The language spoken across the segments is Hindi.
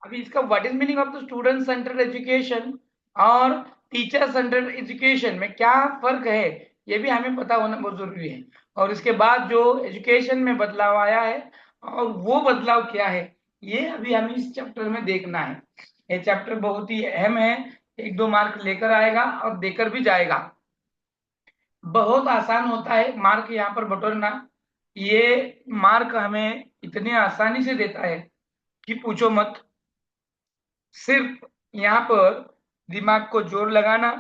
अभी इसका what is meaning of the student centred education और टीचर सेंटर्ड एजुकेशन में क्या फर्क है, ये भी हमें पता होना बहुत जरूरी है। और इसके बाद जो एजुकेशन में बदलाव आया है और वो बदलाव क्या है, ये अभी हमें इस चैप्टर में देखना है। ये चैप्टर बहुत ही अहम है, 1-2 मार्क लेकर आएगा और देकर भी जाएगा। बहुत आसान होता है मार्क यहाँ पर बटोरना। ये मार्क हमें इतने आसानी से देता है कि पूछो मत। सिर्फ यहाँ पर दिमाग को जोर लगाना,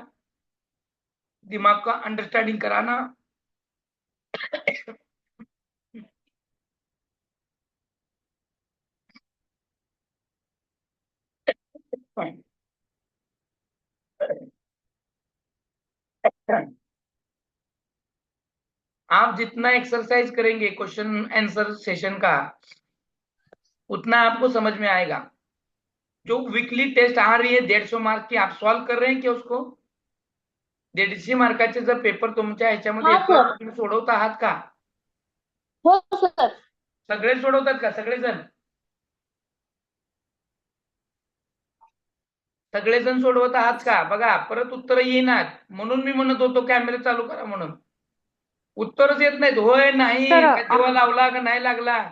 दिमाग का अंडरस्टैंडिंग कराना। आप जितना एक्सरसाइज करेंगे क्वेश्चन आंसर सेशन का, उतना आपको समझ में आएगा। जो वीकली टेस्ट आ रही है 150 मार्क की, आप सॉल्व कर रहे हैं क्या उसको? 150 मार्काचे जर पेपर तुमच्या ह्याच्यामध्ये हाँ येतोय, सर। तुम्ही सोडवता आहात का? हो सर। सगळे सोडवतात का सगळेजण? सगळेजण सोडवत आहात का? बघा परत उत्तर येईनात, म्हणून मी म्हणत होतो कॅमेरा चालू करा म्हणून। उत्तरच येत नाहीत, होय नाही सर का, दिवा लावला का नाही लागला।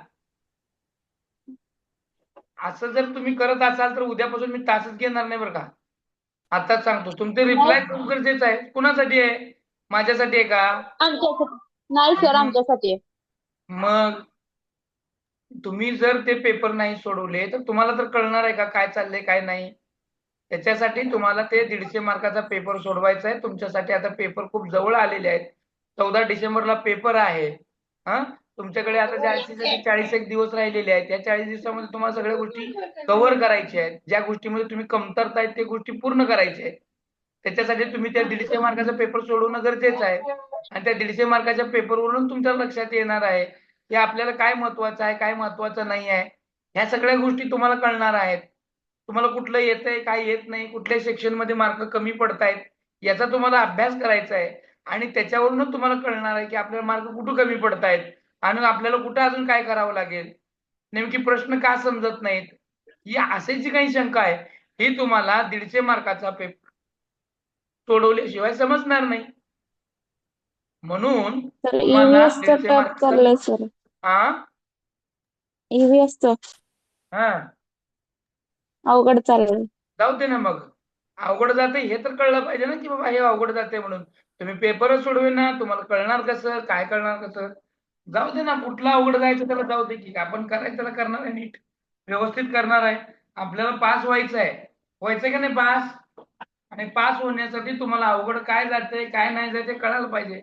असं जर तुम्ही करत असाल तर उद्यापासून मी तासच घेणार नाही बरं का। आताच सांगतो, तुमचे नाही, रिप्लाय खूप गरजेचं आहे। कुणासाठी आहे? माझ्यासाठी आहे का? आमच्यासाठी नाही सर, मग आमच्यासाठी आहे. मग तुम्ही जर ते पेपर नाही सोडवले तर तुम्हाला तर कळणार आहे का काय चाललंय काय नाही? त्याच्यासाठी तुम्हाला ते 150 मार्काचा पेपर सोडवायचा आहे। तुमच्यासाठी आता पेपर खूप जवळ आलेले आहेत। 14 डिसेंबरला पेपर आहे। हा, तुमच्याकडे आता 40 दिवस राहिलेले आहेत। या 40 दिवसामध्ये तुम्हाला सगळ्या गोष्टी कव्हर करायच्या आहेत। ज्या गोष्टीमध्ये तुम्ही कमतरता आहेत ते गोष्टी पूर्ण करायच्या आहेत। त्याच्यासाठी तुम्ही त्या 150 मार्काचा पेपर सोडवणं गरजेचं आहे। आणि त्या 150 मार्काच्या पेपरवरून तुमच्या लक्षात येणार आहे की आपल्याला काय महत्वाचं आहे, काय महत्वाचं नाही आहे। ह्या सगळ्या गोष्टी तुम्हाला कळणार आहेत। तुम्हाला कुठलं येतंय, काय येत नाही, कुठल्या सेक्शन मध्ये मार्क कमी पडतायत, याचा तुम्हाला अभ्यास करायचा आहे। आणि त्याच्यावरूनच तुम्हाला कळणार आहे की आपल्याला मार्क कुठं कमी पडतायत आणि आपल्याला कुठं अजून काय करावं लागेल, नेमकी प्रश्न का समजत नाहीत, ही अशी जी काही शंका आहे, ही तुम्हाला 150 मार्काचा पेपर सोडवल्याशिवाय समजणार नाही। म्हणून सर तुम्हाला ईव्हीएस चा 150 टॅप मार्काचा चाललाय सर. हा ईव्हीएस चा हा अवघड चाललंय. जाऊ दे ना मग। अवघड जाते हे तर कळलं पाहिजे ना की बाबा हे अवघड जाते म्हणून। तुम्ही पेपरच सोडवेना, तुम्हाला कळणार कसं, काय कळणार कसं? जाऊ दे ना, कुठला अवघड जायचं त्याला जाऊ दे की, आपण करायचं त्याला करणार आहे, नीट व्यवस्थित करणार आहे। आपल्याला पास व्हायचं आहे, व्हायचं का नाही पास? आणि पास होण्यासाठी तुम्हाला अवघड काय जाते काय नाही जाते कळायला पाहिजे।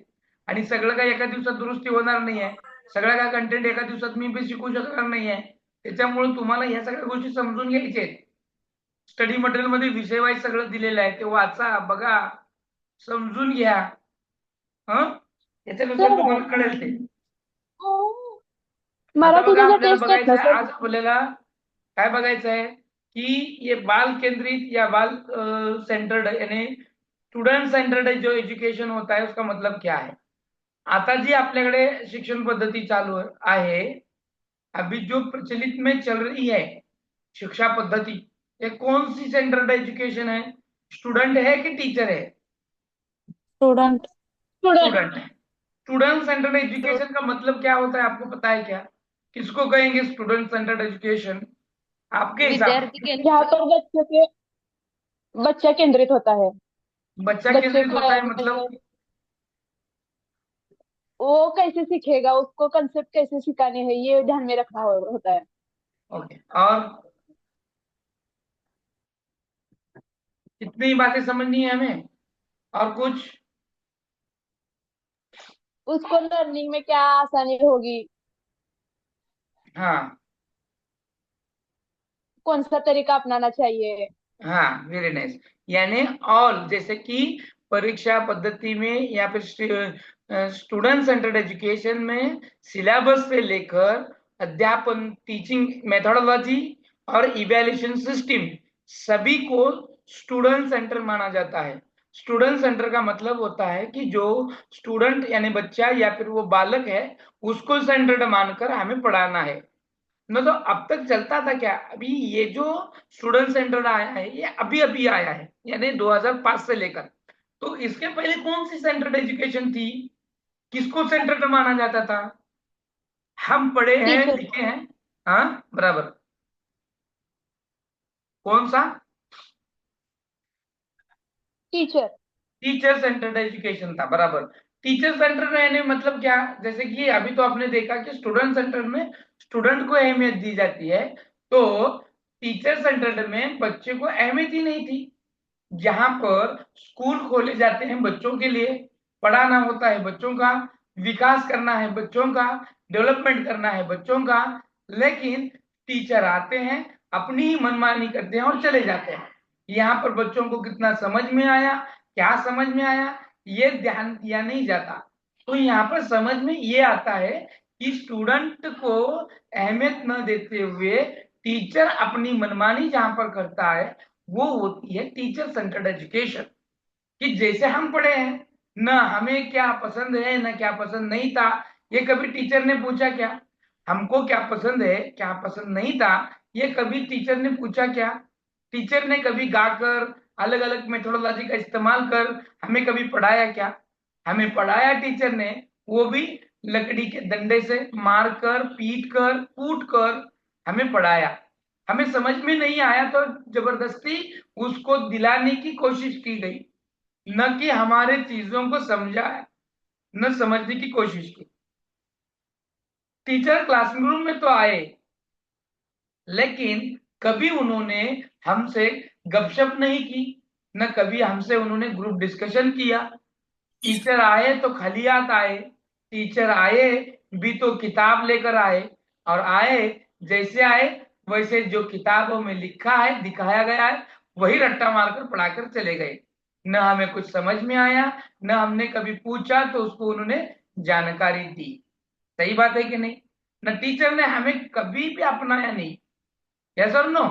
आणि सगळं काही एका दिवसात दुरुस्ती होणार नाही आहे। सगळं काय कंटेंट एका दिवसात मी पण शिकवू शकणार नाही आहे। त्याच्यामुळे तुम्हाला ह्या सगळ्या गोष्टी समजून घ्यायच्या आहेत। स्टडी मटेरियल मध्ये विषय वाईज सगळं दिलेलं आहे, ते वाचा, बघा, समजून घ्या। हं, त्याच्यानुसार सर तुम्हाला कळेल ते। आता बघा मराठीच्या ज्या आपल्याला टेस्ट आहेत ना बघायचं आहे, सर. आज आपल्याला काय बघायचं आहे कि ये बाल केंद्रित या बाल सेंटर्ड यानी स्टूडेंट सेंटर्ड जो एजुकेशन होता है उसका मतलब क्या है। आता जी आपल्याकडे शिक्षण पद्धती चालू आहे, अभी जो प्रचलित में चल रही है शिक्षा पद्धति, ये कौन सी सेंटर्ड एजुकेशन है? स्टूडेंट है कि टीचर है? स्टूडेंट. स्टूडेंट. स्टूडेंट है। स्टूडेंट सेंटर्ड एजुकेशन का मतलब क्या होता है, आपको पता है क्या? किसको कहेंगे स्टूडेंट सेंटर्ड एजुकेशन आपके हिसाब विद्यार्थी से? केंद्रित, जहाँ पर बच्चों के बच्चा केंद्रित होता है. बच्चा बच्चे केंद्रित होता है का मतलब? वो कैसे सीखेगा, उसको कंसेप्ट कैसे सिखाने हैं, ये ध्यान में रखना होता है. ओके, और इतनी बातें समझनी है हमें, और कुछ? उसको लर्निंग में क्या आसानी होगी, हाँ कौन सा तरीका अपनाना चाहिए. हाँ, वेरी नाइस। यानी ऑल, जैसे कि परीक्षा पद्धति में या फिर स्टूडेंट सेंटर्ड एजुकेशन में सिलेबस से लेकर अध्यापन, टीचिंग मेथोडोलॉजी और इवैल्यूएशन सिस्टम, सभी को स्टूडेंट सेंटर माना जाता है। स्टूडेंट सेंटर का मतलब होता है कि जो स्टूडेंट यानी बच्चा या फिर वो बालक है, उसको सेंटर्ड मानकर हमें पढ़ाना है। न तो अब तक चलता था क्या? अभी ये जो स्टूडेंट सेंटर आया है ये अभी अभी आया है, यानी 2005 से लेकर। तो इसके पहले कौन सी सेंट्रल एजुकेशन थी? किसको सेंटर माना जाता था? हम पढ़े हैं टीचर। लिखे हैं। हाँ, बराबर। कौन सा? टीचर। टीचर सेंटर्ड एजुकेशन था, बराबर। टीचर सेंटर में यानी मतलब क्या? जैसे कि अभी तो आपने देखा कि स्टूडेंट सेंटर में स्टूडेंट को अहमियत दी जाती है, तो टीचर सेंटर्ड में बच्चे को अहमियत ही नहीं थी। जहां पर स्कूल खोले जाते हैं बच्चों के लिए, पढ़ाना होता है बच्चों का, विकास करना है बच्चों का, डेवलपमेंट करना है बच्चों का, लेकिन टीचर आते हैं, अपनी ही मनमानी करते हैं और चले जाते हैं। यहाँ पर बच्चों को कितना समझ में आया, क्या समझ में आया, ये ध्यान दिया नहीं जाता। तो यहाँ पर समझ में ये आता है कि स्टूडेंट को अहमियत न देते हुए टीचर अपनी मनमानी जहां पर करता है, वो होती है टीचर सेंटर्ड एजुकेशन। कि जैसे हम पढ़े हैं, न हमें क्या पसंद है न क्या पसंद नहीं था, ये कभी टीचर ने पूछा क्या? हमको क्या पसंद है क्या पसंद नहीं था, ये कभी टीचर ने पूछा क्या? टीचर ने कभी गाकर, अलग अलग मेथोडोलॉजी का इस्तेमाल कर हमें कभी पढ़ाया क्या? हमें पढ़ाया टीचर ने, वो भी लकड़ी के डंडे से मार कर, पीट कर, कूट कर हमें पढ़ाया। हमें समझ में नहीं आया तो जबरदस्ती उसको दिलाने की कोशिश की गई, न कि हमारे चीजों को समझा, न समझने की कोशिश की। टीचर क्लासरूम में तो आए, लेकिन कभी उन्होंने हमसे गपशप नहीं की, न कभी हमसे उन्होंने ग्रुप डिस्कशन किया। टीचर आए तो खाली हाथ आए, टीचर आए भी तो किताब लेकर आए, और आए जैसे आए वैसे जो किताबों में लिखा है दिखाया गया है वही रट्टा मारकर पढ़ाकर चले गए। न हमें कुछ समझ में आया, न हमने कभी पूछा तो उसको उन्होंने जानकारी दी। सही बात है कि नहीं? न टीचर ने हमें कभी भी अपनाया नहीं। यस और नो?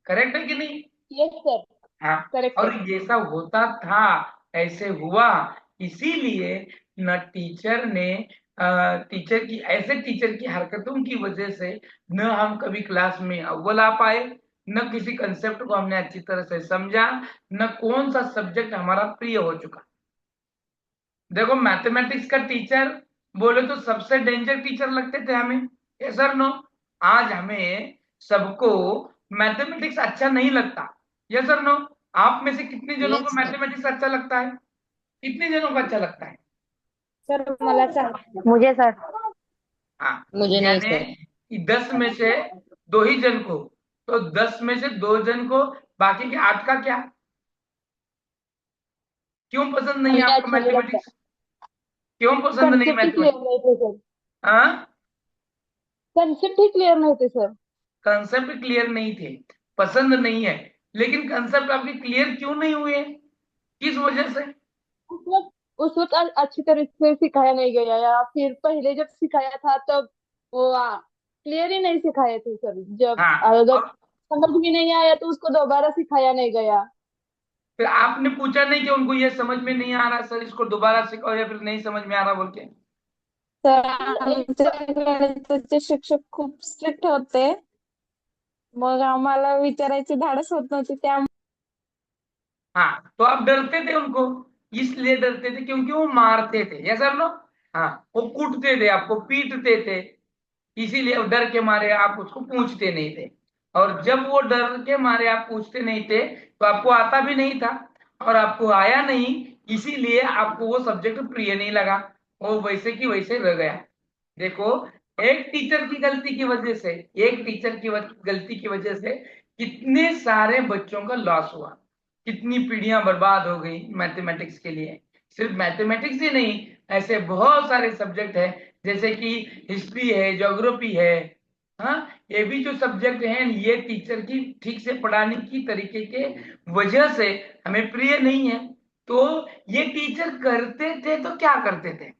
करेक्ट है कि नहीं? Yes sir. हाँ। करेक्ट और है। ये सब होता था, ऐसे हुआ, इसीलिए न टीचर ने टीचर की ऐसे टीचर की हरकतों की वजह से न हम कभी क्लास में अव्वल आ पाए, न किसी कंसेप्ट को हमने अच्छी तरह से समझा, न कौन सा सब्जेक्ट हमारा प्रिय हो चुका। देखो, मैथमेटिक्स का टीचर बोले तो सबसे डेंजर टीचर लगते थे हमें। Yes sir no? आज हमें सबको मैथमेटिक्स अच्छा नहीं लगता। Yes sir no? आप में से कितने जनों को यस सर। मैथमेटिक्स अच्छा लगता है? कितने जनों को अच्छा लगता है? सर मला सांग। मुझे सर। हाँ। मुझे नहीं यानी सर। कि 10 में से 2 ही जन को, तो 10 में से 2 जन को, बाकी के 8 का क्या? क्यों पसंद नहीं है हमें आपको अच्छा नहीं लगता। मैथमेटिक्स? क्यों पसंद नहीं कंसेप्ट ही क्लियर मैथमेटिक्स? नहीं थे सर। हाँ, कंसेप्ट ही क्लियर नहीं थे सर। कंसेप्ट क्लियर नहीं थे, पसंद नहीं है। लेकिन कंसेप्ट आपके क्लियर क्यों नहीं हुए? किस वजह से? उस वक्त अच्छी तरह से सिखाया नहीं गया, या फिर पहले जब सिखाया था तब वो क्लियर ही नहीं सिखाए थे सर। जब हाँ। अगर और समझ में नहीं आया तो उसको दोबारा सिखाया नहीं गया। फिर आपने पूछा नहीं कि उनको ये समझ में नहीं आ रहा सर, इसको दोबारा सिखाओ, या फिर नहीं समझ में आ रहा बोल के? सर एक आमचे गणिताचे शिक्षक खूप स्ट्रिक्ट होते. मग आम्हाला विचारायची धाडस होत नव्हती त्या. हाँ, तो आप डरते थे उनको, इसलिए डरते थे क्योंकि वो मारते थे। Yes sir no? हाँ, वो कूटते थे, आपको पीटते थे, इसीलिए वो डर के मारे आप उसको पूछते नहीं थे। और जब वो डर के मारे आप पूछते नहीं थे, तो आपको आता भी नहीं था, और आपको आया नहीं, इसीलिए आपको वो सब्जेक्ट प्रिय नहीं लगा, वो वैसे की वैसे रह गया। देखो, एक टीचर की गलती की वजह से, एक टीचर की गलती की वजह से कितने सारे बच्चों का लॉस हुआ, कितनी पीढ़ियां बर्बाद हो गई मैथमेटिक्स के लिए। सिर्फ मैथमेटिक्स ही नहीं, ऐसे बहुत सारे सब्जेक्ट हैं, जैसे कि हिस्ट्री है, ज्योग्राफी है। हाँ, ये भी जो सब्जेक्ट हैं ये टीचर की ठीक से पढ़ाने की तरीके के वजह से हमें प्रिय नहीं है। तो ये टीचर करते थे तो क्या करते थे?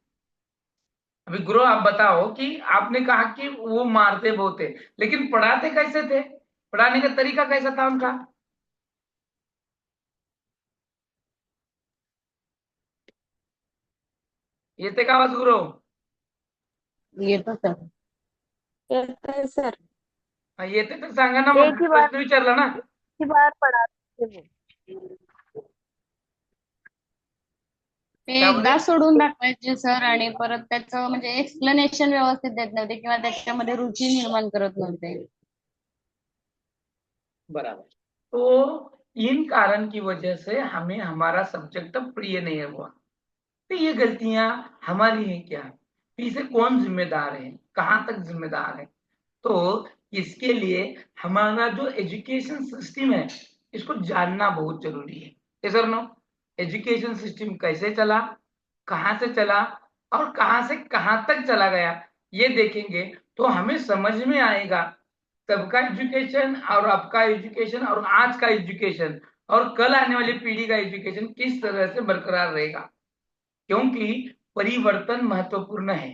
अभी गुरु आप बताओ कि आपने कहा कि वो मारते बहुत थे, लेकिन पढ़ाते कैसे थे? पढ़ाने का तरीका कैसा था उनका? येते का आवाज गुरु? येतो सर. येतोय सर. येते तर सांगा ना, मग एक ही बार प्रश्न विचारला ना. ही बार पढ़ाते थे वो। ते क्या बोले? एकदा सोडून दाखवायचे सर, आणि परत त्याचं म्हणजे एक्सप्लेनेशन व्यवस्थित देत नव्हते किंवा त्याच्यामध्ये रुची निर्माण करत नव्हते. बराबर. तो इन कारण की वजह से हमें हमारा सब्जेक्ट प्रिय नहीं हुआ. तो ये गलतियां हमारी हैं क्या? तो इसे कौन जिम्मेदार है, कहाँ तक जिम्मेदार है? तो इसके लिए हमारा जो एजुकेशन सिस्टम है, इसको जानना बहुत जरूरी है. सर नो, एजुकेशन सिस्टम कैसे चला, कहाँ से चला और कहाँ से कहाँ तक चला गया, ये देखेंगे तो हमें समझ में आएगा सबका एजुकेशन और आपका एजुकेशन और आज का एजुकेशन और कल आने वाली पीढ़ी का एजुकेशन किस तरह से बरकरार रहेगा. क्योंकि परिवर्तन महत्वपूर्ण है.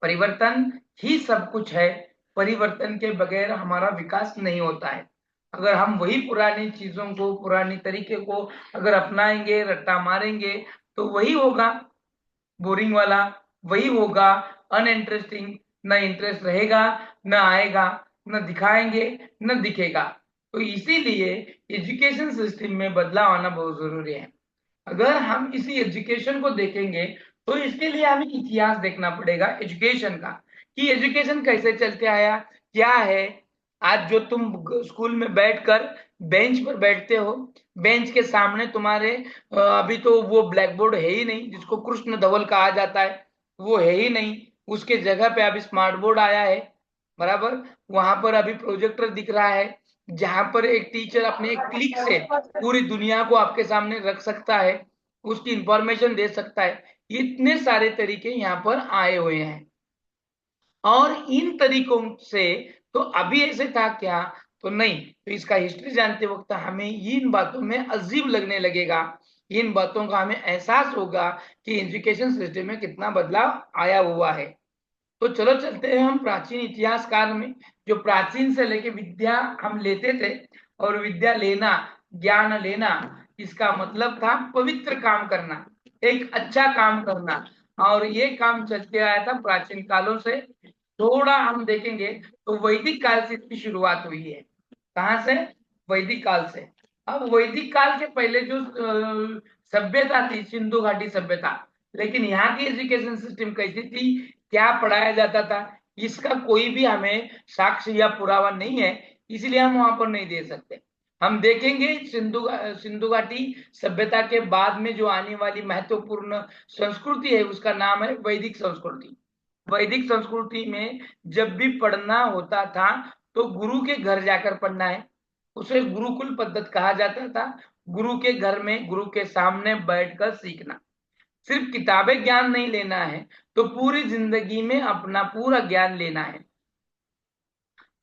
परिवर्तन ही सब कुछ है. परिवर्तन के बगैर हमारा विकास नहीं होता है. अगर हम वही पुरानी चीजों को, पुरानी तरीके को अगर अपनाएंगे, रट्टा मारेंगे, तो वही होगा बोरिंग वाला, वही होगा अनइंटरेस्टिंग. न इंटरेस्ट रहेगा, न आएगा, न दिखाएंगे, न दिखेगा. तो इसीलिए एजुकेशन सिस्टम में बदलाव आना बहुत जरूरी है. अगर हम इसी एजुकेशन को देखेंगे तो इसके लिए हमें इतिहास देखना पड़ेगा एजुकेशन का, कि एजुकेशन कैसे चलते आया, क्या है. आज जो तुम स्कूल में बैठकर बेंच पर बैठते हो, बेंच के सामने तुम्हारे अभी तो वो ब्लैक बोर्ड है ही नहीं जिसको कृष्ण धवल कहा जाता है, वो है ही नहीं. उसके जगह पे अभी स्मार्ट बोर्ड आया है. बराबर. वहां पर अभी प्रोजेक्टर दिख रहा है, जहां पर एक टीचर अपने एक क्लिक से पूरी दुनिया को आपके सामने रख सकता है, उसकी इंफॉर्मेशन दे सकता है. इतने सारे तरीके यहाँ पर आए हुए हैं. और इन तरीकों से तो अभी ऐसे था क्या, तो नहीं. तो इसका हिस्ट्री जानते वक्त हमें इन बातों में अजीब लगने लगेगा. इन बातों का हमें एहसास होगा कि एजुकेशन सिस्टम में कितना बदलाव आया हुआ है. तो चलो चलते हैं हम प्राचीन इतिहास काल में. जो प्राचीन से लेके विद्या हम लेते थे, और विद्या लेना, ज्ञान लेना, इसका मतलब था पवित्र काम करना, एक अच्छा काम करना. और ये काम चलते आया था प्राचीन कालों से. थोड़ा हम देखेंगे तो वैदिक काल से इसकी शुरुआत हुई है. कहाँ से? वैदिक काल से. अब वैदिक काल के पहले जो सभ्यता थी, सिंधु घाटी सभ्यता, लेकिन यहाँ की एजुकेशन सिस्टम कैसी थी, क्या पढ़ाया जाता था, इसका कोई भी हमें साक्ष्य या पुरावा नहीं है. इसलिए हम वहां पर नहीं दे सकते. हम देखेंगे सिंधु घाटी सभ्यता के बाद में जो आने वाली महत्वपूर्ण संस्कृति है, उसका नाम है वैदिक संस्कृति. वैदिक संस्कृति में जब भी पढ़ना होता था तो गुरु के घर जाकर पढ़ना है. उसे गुरुकुल पद्धति कहा जाता था. गुरु के घर में, गुरु के सामने बैठकर सीखना. सिर्फ किताबें ज्ञान नहीं लेना है, तो पूरी जिंदगी में अपना पूरा ज्ञान लेना है.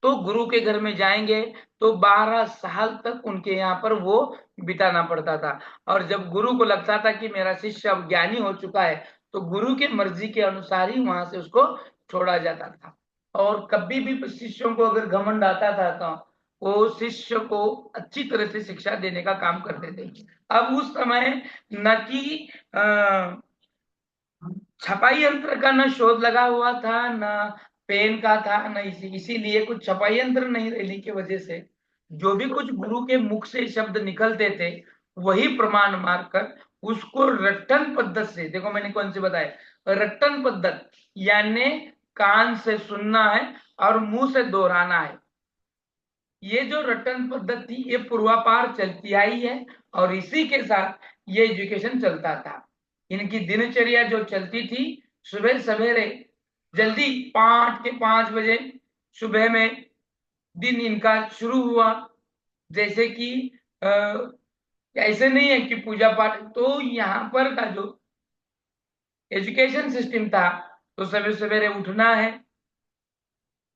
तो गुरु के घर में जाएंगे तो 12 साल तक उनके यहाँ पर वो बिताना पड़ता था. और जब गुरु को लगता था कि मेरा शिष्य अब ज्ञानी हो चुका है, तो गुरु के मर्जी के अनुसार ही वहां से उसको छोड़ा जाता था. और कभी भी शिष्यों को अगर घमंड आता था तो वो शिष्य को अच्छी तरह से शिक्षा देने का काम करते थे. अब उस समय न कि छपाई यंत्र का न शोध लगा हुआ था, न पेन का था, न इसीलिए कुछ छपाई यंत्र नहीं रहने की वजह से जो भी कुछ गुरु के मुख से शब्द निकलते थे, वही प्रमाण मारकर उसको रट्टन पद्धति से, देखो मैंने कौन से बताया, रट्टन पद्धति यानी कान से सुनना है और मुंह से दोहराना है. ये जो रट्टन पद्धति ये पूर्वापार चलती आई है, और इसी के साथ ये एजुकेशन चलता था. इनकी दिनचर्या जो चलती थी, सुबह सवेरे जल्दी 5 के 5 बजे सुबह में दिन इनका शुरू हुआ. जैसे कि ऐसे नहीं है कि पूजा पाठ. तो यहाँ पर का जो एजुकेशन सिस्टम था, तो सवेरे सवेरे उठना है,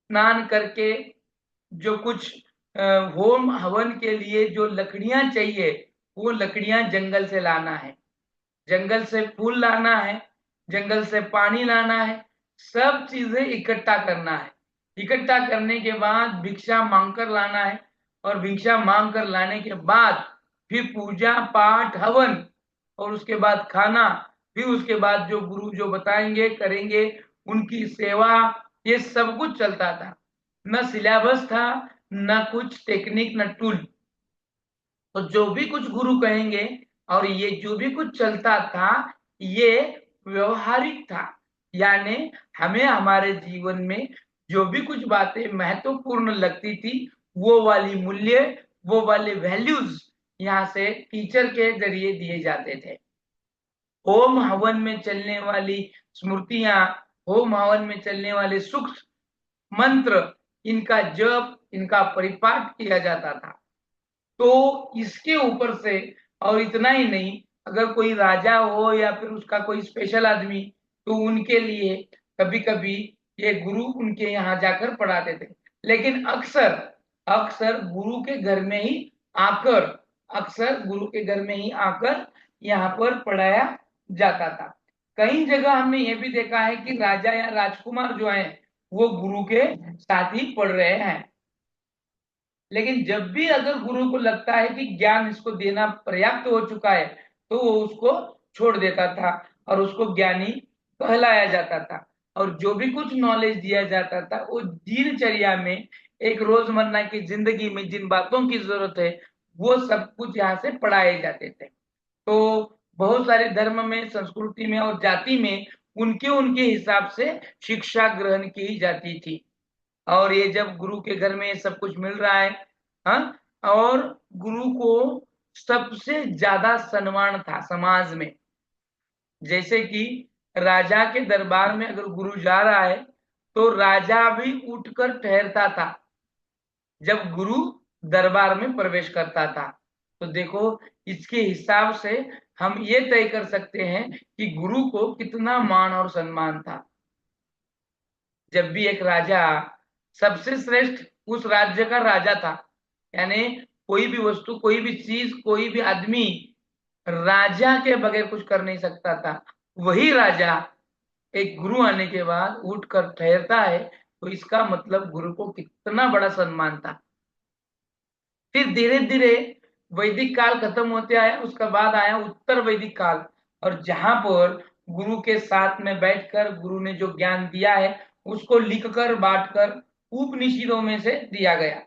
स्नान करके जो कुछ होम हवन के लिए जो लकड़ियां चाहिए, वो लकड़ियां जंगल से लाना है, जंगल से फूल लाना है, जंगल से पानी लाना है, सब चीजें इकट्ठा करना है. इकट्ठा करने के बाद भिक्षा मांगकर लाना है, और भिक्षा मांग कर लाने के बाद फिर पूजा पाठ हवन, और उसके बाद खाना. फिर उसके बाद जो गुरु जो बताएंगे करेंगे, उनकी सेवा, ये सब कुछ चलता था. न सिलेबस था, न कुछ टेक्निक न टूल। तो जो भी कुछ गुरु कहेंगे और ये जो भी कुछ चलता था ये व्यवहारिक था, यानी हमें हमारे जीवन में जो भी कुछ बातें महत्वपूर्ण लगती थी वो वाली मूल्य, वो वाले वैल्यूज यहाँ से टीचर के जरिए दिए जाते थे। होम हवन में चलने वाली स्मृतियां, होम हवन में चलने वाले सूक्ष्म मंत्र, इनका जप, इनका परिपाठ किया जाता था। तो इसके ऊपर से, और इतना ही नहीं, अगर कोई राजा हो या फिर उसका कोई स्पेशल आदमी, तो उनके लिए कभी कभी ये गुरु उनके यहाँ जाकर पढ़ाते थे। लेकिन अक्सर अक्सर गुरु के घर में ही आकर, अक्सर गुरु के घर में ही आकर यहाँ पर पढ़ाया जाता था। कई जगह हमने ये भी देखा है कि राजा या राजकुमार जो है वो गुरु के साथ ही पढ़ रहे हैं। लेकिन जब भी अगर गुरु को लगता है कि ज्ञान इसको देना पर्याप्त हो चुका है तो वो उसको छोड़ देता था और उसको ज्ञानी कहलाया जाता था। और जो भी कुछ नॉलेज दिया जाता था वो दिनचर्या में, एक रोजमर्रा की जिंदगी में जिन बातों की जरूरत है वो सब कुछ यहाँ से पढ़ाए जाते थे। तो बहुत सारे धर्म में, संस्कृति में और जाति में उनके उनके हिसाब से शिक्षा ग्रहण की जाती थी। और ये जब गुरु के घर में सब कुछ मिल रहा है, हाँ, और गुरु को सबसे ज्यादा सम्मान था समाज में। जैसे कि राजा के दरबार में अगर गुरु जा रहा है तो राजा भी उठकर ठहरता था जब गुरु दरबार में प्रवेश करता था। तो देखो, इसके हिसाब से हम ये तय कर सकते हैं कि गुरु को कितना मान और सम्मान था। जब भी एक राजा सबसे श्रेष्ठ उस राज्य का राजा था, यानी कोई भी वस्तु, कोई भी चीज, कोई भी आदमी राजा के बगैर कुछ कर नहीं सकता था, वही राजा एक गुरु आने के बाद उठकर ठहरता है, तो इसका मतलब गुरु को कितना बड़ा सम्मान था। फिर धीरे धीरे वैदिक काल खत्म होते आया, उसका बाद आया उत्तर वैदिक काल, और जहां पर गुरु के साथ में बैठकर गुरु ने जो ज्ञान दिया है उसको लिखकर बांटकर उपनिषदों में से दिया गया।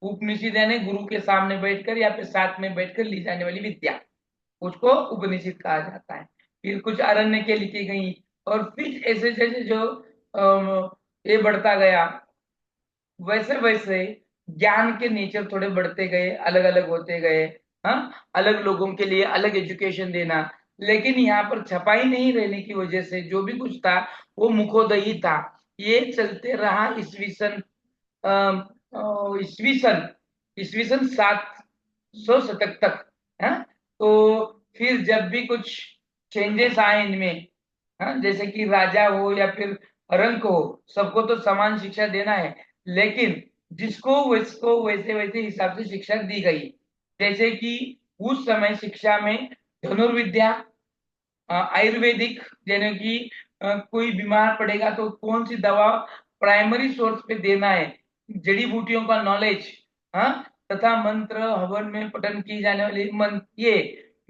उपनिषद यानी गुरु के सामने बैठकर या फिर साथ में बैठकर ली जाने वाली विद्या, उसको उपनिषद कहा जाता है। फिर कुछ आरण्य के लिखी गई, और फिर ऐसे जैसे जो ये बढ़ता गया वैसे वैसे ज्ञान के नेचर थोड़े बढ़ते गए, अलग अलग होते गए। हाँ, अलग लोगों के लिए अलग एजुकेशन देना, लेकिन यहाँ पर छपाई नहीं रहने की वजह से जो भी कुछ था वो मुखोदयी था। ये चलते रहा ईस्वीसन ईस्वीसन 700 शतक तक। हाँ, तो फिर जब भी कुछ चेंजेस आए इनमें, हाँ, जैसे कि राजा हो या फिर रंक हो, सबको तो समान शिक्षा देना है, लेकिन जिसको वैसको वैसे वैसे हिसाब से शिक्षा दी गई। जैसे कि उस समय शिक्षा में धनुर्विद्या, आयुर्वेदिक, यानी कि कोई बीमार पड़ेगा तो कौन सी दवा प्राइमरी सोर्स पे देना है, जड़ी बूटियों का नॉलेज, हाँ, तथा मंत्र हवन में पठन की जाने वाली ये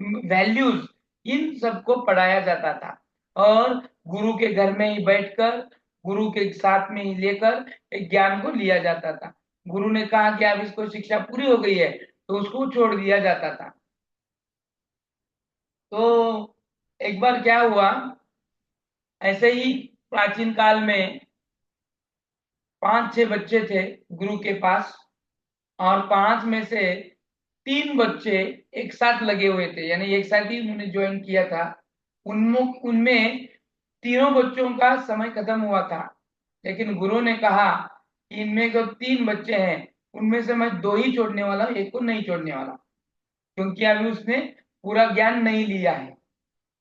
वैल्यूज, इन सबको पढ़ाया जाता था। और गुरु के घर में ही बैठकर, गुरु के साथ में ही लेकर एक ज्ञान को लिया जाता था। गुरु ने कहा कि अब इसको शिक्षा पूरी हो गई है तो उसको छोड़ दिया जाता था। तो एक बार क्या हुआ, ऐसे ही प्राचीन काल में 5-6 बच्चे थे गुरु के पास, और 5 में से 3 बच्चे एक साथ लगे हुए थे, यानी एक साथ ही उन्होंने ज्वाइन किया था। उनमें उनमें तीनों बच्चों का समय खत्म हुआ था, लेकिन गुरु ने कहा कि इनमें जो 3 बच्चे हैं उनमें से मैं 2 ही छोड़ने वाला हूँ, एक को नहीं छोड़ने वाला, क्योंकि अभी उसने पूरा ज्ञान नहीं लिया है।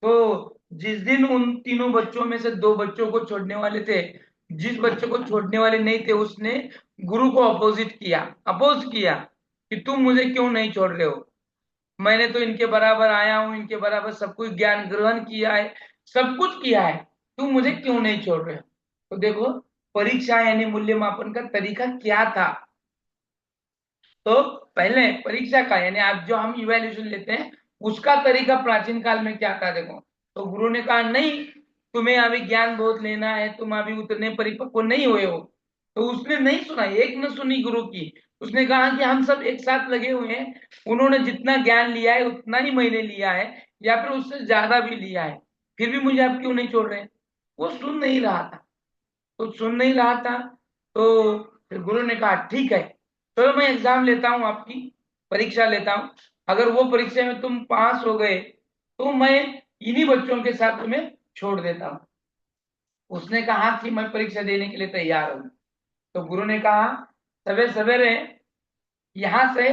तो जिस दिन उन तीनों बच्चों में से 2 बच्चों को छोड़ने वाले थे, जिस बच्चे को छोड़ने वाले नहीं थे उसने गुरु को अपोज किया कि तुम मुझे क्यों नहीं छोड़ रहे हो, मैंने तो इनके बराबर आया हूं, इनके बराबर सब कुछ ज्ञान ग्रहण किया है, सब कुछ किया है, तुम मुझे क्यों नहीं छोड़ रहे हो। तो देखो, परीक्षा यानी मूल्यमापन का तरीका क्या था। तो पहले परीक्षा का, यानी आज जो हम इवेल्यूशन लेते हैं उसका तरीका प्राचीन काल में क्या था, देखो। तो गुरु ने कहा नहीं, तुम्हें अभी ज्ञान बहुत लेना है, तुम अभी उतने परिपक्व नहीं हुए हो। तो उसने नहीं सुना, एक न सुनी गुरु की, उसने कहा कि हम सब एक साथ लगे हुए हैं, उन्होंने जितना ज्ञान लिया है उतना ही मैंने लिया है, या फिर उससे ज्यादा भी लिया है, फिर भी मुझे आप क्यों नहीं छोड़ रहे? वो सुन नहीं रहा था। तो सुन नहीं रहा था, तो फिर गुरु ने कहा ठीक है, चलो मैं एग्जाम लेता हूँ, आपकी परीक्षा लेता हूँ, अगर वो परीक्षा में तुम पास हो गए तो मैं इन्हीं बच्चों के साथ तुम्हें छोड़ देता हूँ। उसने कहा कि मैं परीक्षा देने के लिए तैयार हूँ। तो गुरु ने कहा सवेरे सवेरे यहाँ से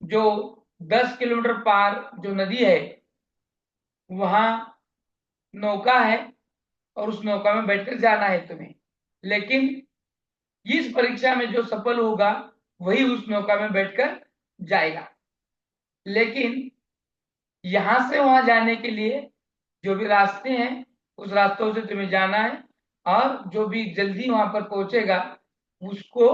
जो 10 किलोमीटर पार जो नदी है वहां नौका है, और उस नौका में बैठकर जाना है तुम्हें, लेकिन इस परीक्षा में जो सफल होगा वही उस नौका में बैठकर जाएगा। लेकिन यहां से वहां जाने के लिए जो भी रास्ते हैं उस रास्तों से तुम्हें जाना है, और जो भी जल्दी वहां पर पहुंचेगा उसको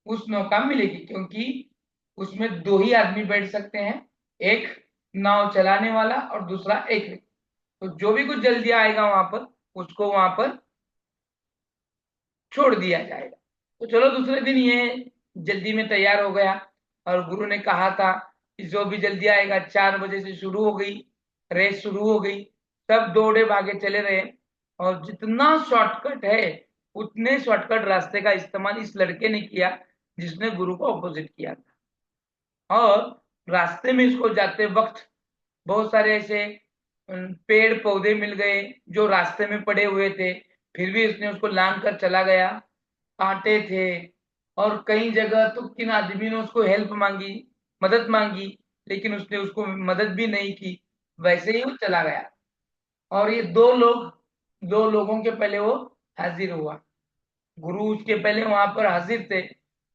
उस नौका मिलेगी, क्योंकि उसमें दो ही आदमी बैठ सकते हैं, एक नाव चलाने वाला और दूसरा एक व्यक्ति। तो जो भी कुछ जल्दी आएगा वहां पर उसको वहां पर छोड़ दिया जाएगा। तो चलो दूसरे दिन ये जल्दी में तैयार हो गया, और गुरु ने कहा था कि जो भी जल्दी आएगा, 4 बजे से शुरू हो गई, रेस शुरू हो गई, सब दौड़े भागे चले रहे, और जितना शॉर्टकट है उतने शॉर्टकट रास्ते का इस्तेमाल इस लड़के ने किया जिसने गुरु को अपोजिट किया था। और रास्ते में इसको जाते वक्त बहुत सारे ऐसे पेड़ पौधे मिल गए जो रास्ते में पड़े हुए थे, फिर भी उसने उसको लांग कर चला गया। कांटे थे, और कई जगह तो किन आदमी ने उसको हेल्प मांगी, मदद मांगी, लेकिन उसने उसको मदद भी नहीं की, वैसे ही वो चला गया। और ये दो लोगों के पहले वो हाजिर हुआ। गुरु उसके पहले वहां पर हाजिर थे,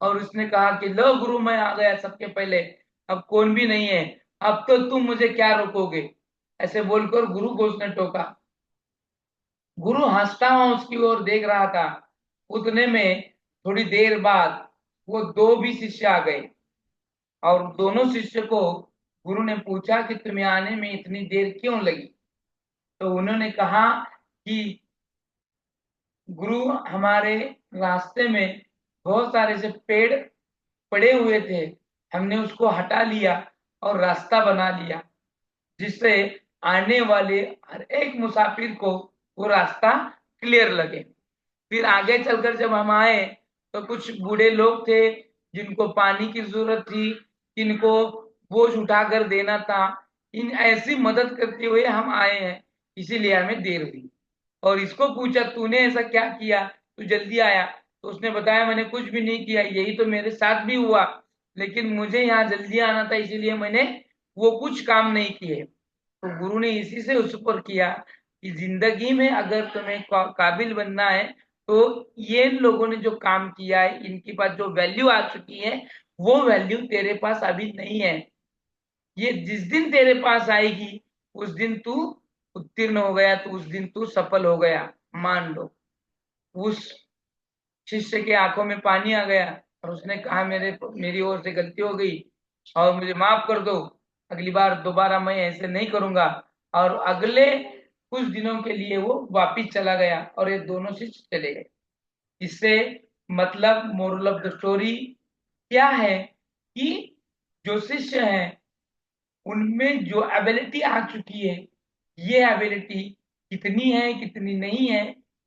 और उसने कहा कि लो गुरु, मैं आ गया सबके पहले, अब कौन भी नहीं है, अब तो तुम मुझे क्या रोकोगे? ऐसे बोलकर गुरु को उसने टोका। गुरु हंसता हुआ उसकी ओर देख रहा था। उतने में थोड़ी देर बाद वो दो भी शिष्य आ गए, और दोनों शिष्य को गुरु ने पूछा कि तुम्हें आने में इतनी देर क्यों लगी? तो उन्होंने कहा कि गुरु, हमारे रास्ते में बहुत सारे से पेड़ पड़े हुए थे, हमने उसको हटा लिया और रास्ता बना लिया, जिससे आने वाले हर एक मुसाफिर को वो रास्ता क्लियर लगे। फिर आगे चलकर जब हम आए तो कुछ बूढ़े लोग थे जिनको पानी की जरूरत थी, जिनको बोझ उठाकर देना था, इन ऐसी मदद करते हुए हम आए हैं, इसीलिए हमें देर हुई। और इसको पूछा तूने ऐसा क्या किया, तू जल्दी आया? तो उसने बताया मैंने कुछ भी नहीं किया, यही तो मेरे साथ भी हुआ, लेकिन मुझे यहाँ जल्दी आना था इसीलिए मैंने वो कुछ काम नहीं किए। तो गुरु ने इसी से उस पर किया कि जिंदगी में अगर तुम्हें काबिल बनना है तो ये लोगों ने जो काम किया है, इनके पास जो वैल्यू आ चुकी है, वो वैल्यू तेरे पास अभी नहीं है। ये जिस दिन तेरे पास आएगी उस दिन तू उत्तीर्ण हो गया, तो उस दिन तू सफल हो गया, मान लो। उस शिष्य के आंखों में पानी आ गया, और उसने कहा मेरी ओर से गलती हो गई और मुझे माफ कर दो, अगली बार दोबारा मैं ऐसे नहीं करूंगा। और अगले कुछ दिनों के लिए वो वापिस चला गया, और ये दोनों शिष्य चले गए। इससे मतलब मोरल ऑफ द स्टोरी क्या है कि जो शिष्य हैं उनमें जो एबिलिटी आ चुकी है, ये एबिलिटी कितनी है कितनी नहीं है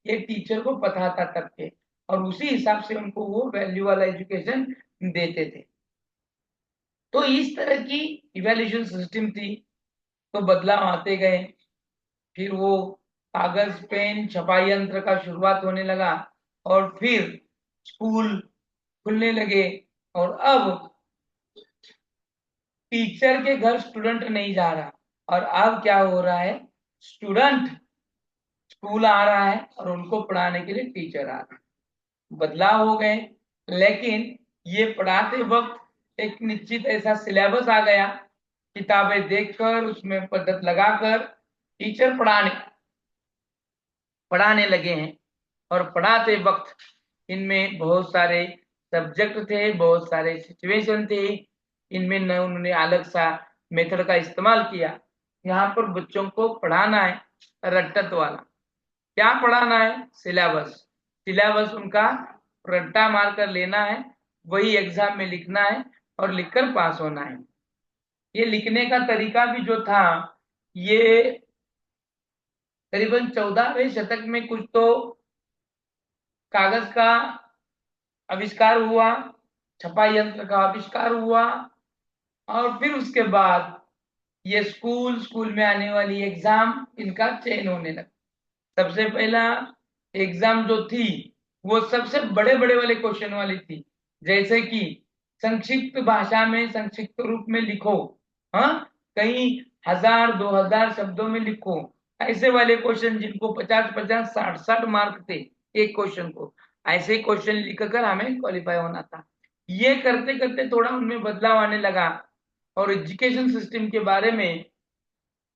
ये टीचर को पता था तब के, और उसी हिसाब से उनको वो वैल्यू वाला एजुकेशन देते थे। तो इस तरह की इवैल्यूएशन सिस्टम थी। तो बदलाव आते गए, फिर वो कागज पेन छपाई यंत्र का शुरुआत होने लगा, और फिर स्कूल खुलने लगे, और अब टीचर के घर स्टूडेंट नहीं जा रहा, और अब क्या हो रहा है, स्टूडेंट स्कूल आ रहा है और उनको पढ़ाने के लिए टीचर आ रहा है। बदलाव हो गए, लेकिन ये पढ़ाते वक्त एक निश्चित ऐसा सिलेबस आ गया, किताबें देखकर उसमें पद्धत लगाकर टीचर पढ़ाने लगे हैं। और पढ़ाते वक्त इनमें बहुत सारे सब्जेक्ट थे, बहुत सारे सिचुएशन थे, इनमें न उन्होंने अलग सा मेथड का इस्तेमाल किया। यहाँ पर बच्चों को पढ़ाना है रट्टत वाला। क्या पढ़ाना है? सिलेबस। सिलेबस उनका रट्टा मार कर लेना है, वही एग्जाम में लिखना है और लिखकर पास होना है। ये लिखने का तरीका भी जो था, ये करीबन 14वें शतक में कुछ तो कागज का आविष्कार हुआ, छपाई यंत्र का आविष्कार हुआ, और फिर उसके बाद ये स्कूल स्कूल में आने वाली एग्जाम इनका चयन होने लगा। सबसे पहला एग्जाम जो थी वो सबसे बड़े बड़े वाले क्वेश्चन वाली थी, जैसे कि संक्षिप्त भाषा में संक्षिप्त रूप में लिखो, हाँ, कहीं 1000 2000 शब्दों में लिखो, ऐसे वाले क्वेश्चन जिनको 50 50 60 60 मार्क थे एक क्वेश्चन को, ऐसे क्वेश्चन लिखकर हमें क्वालिफाई होना था। ये करते करते थोड़ा उनमें बदलाव आने लगा, और एजुकेशन सिस्टम के बारे में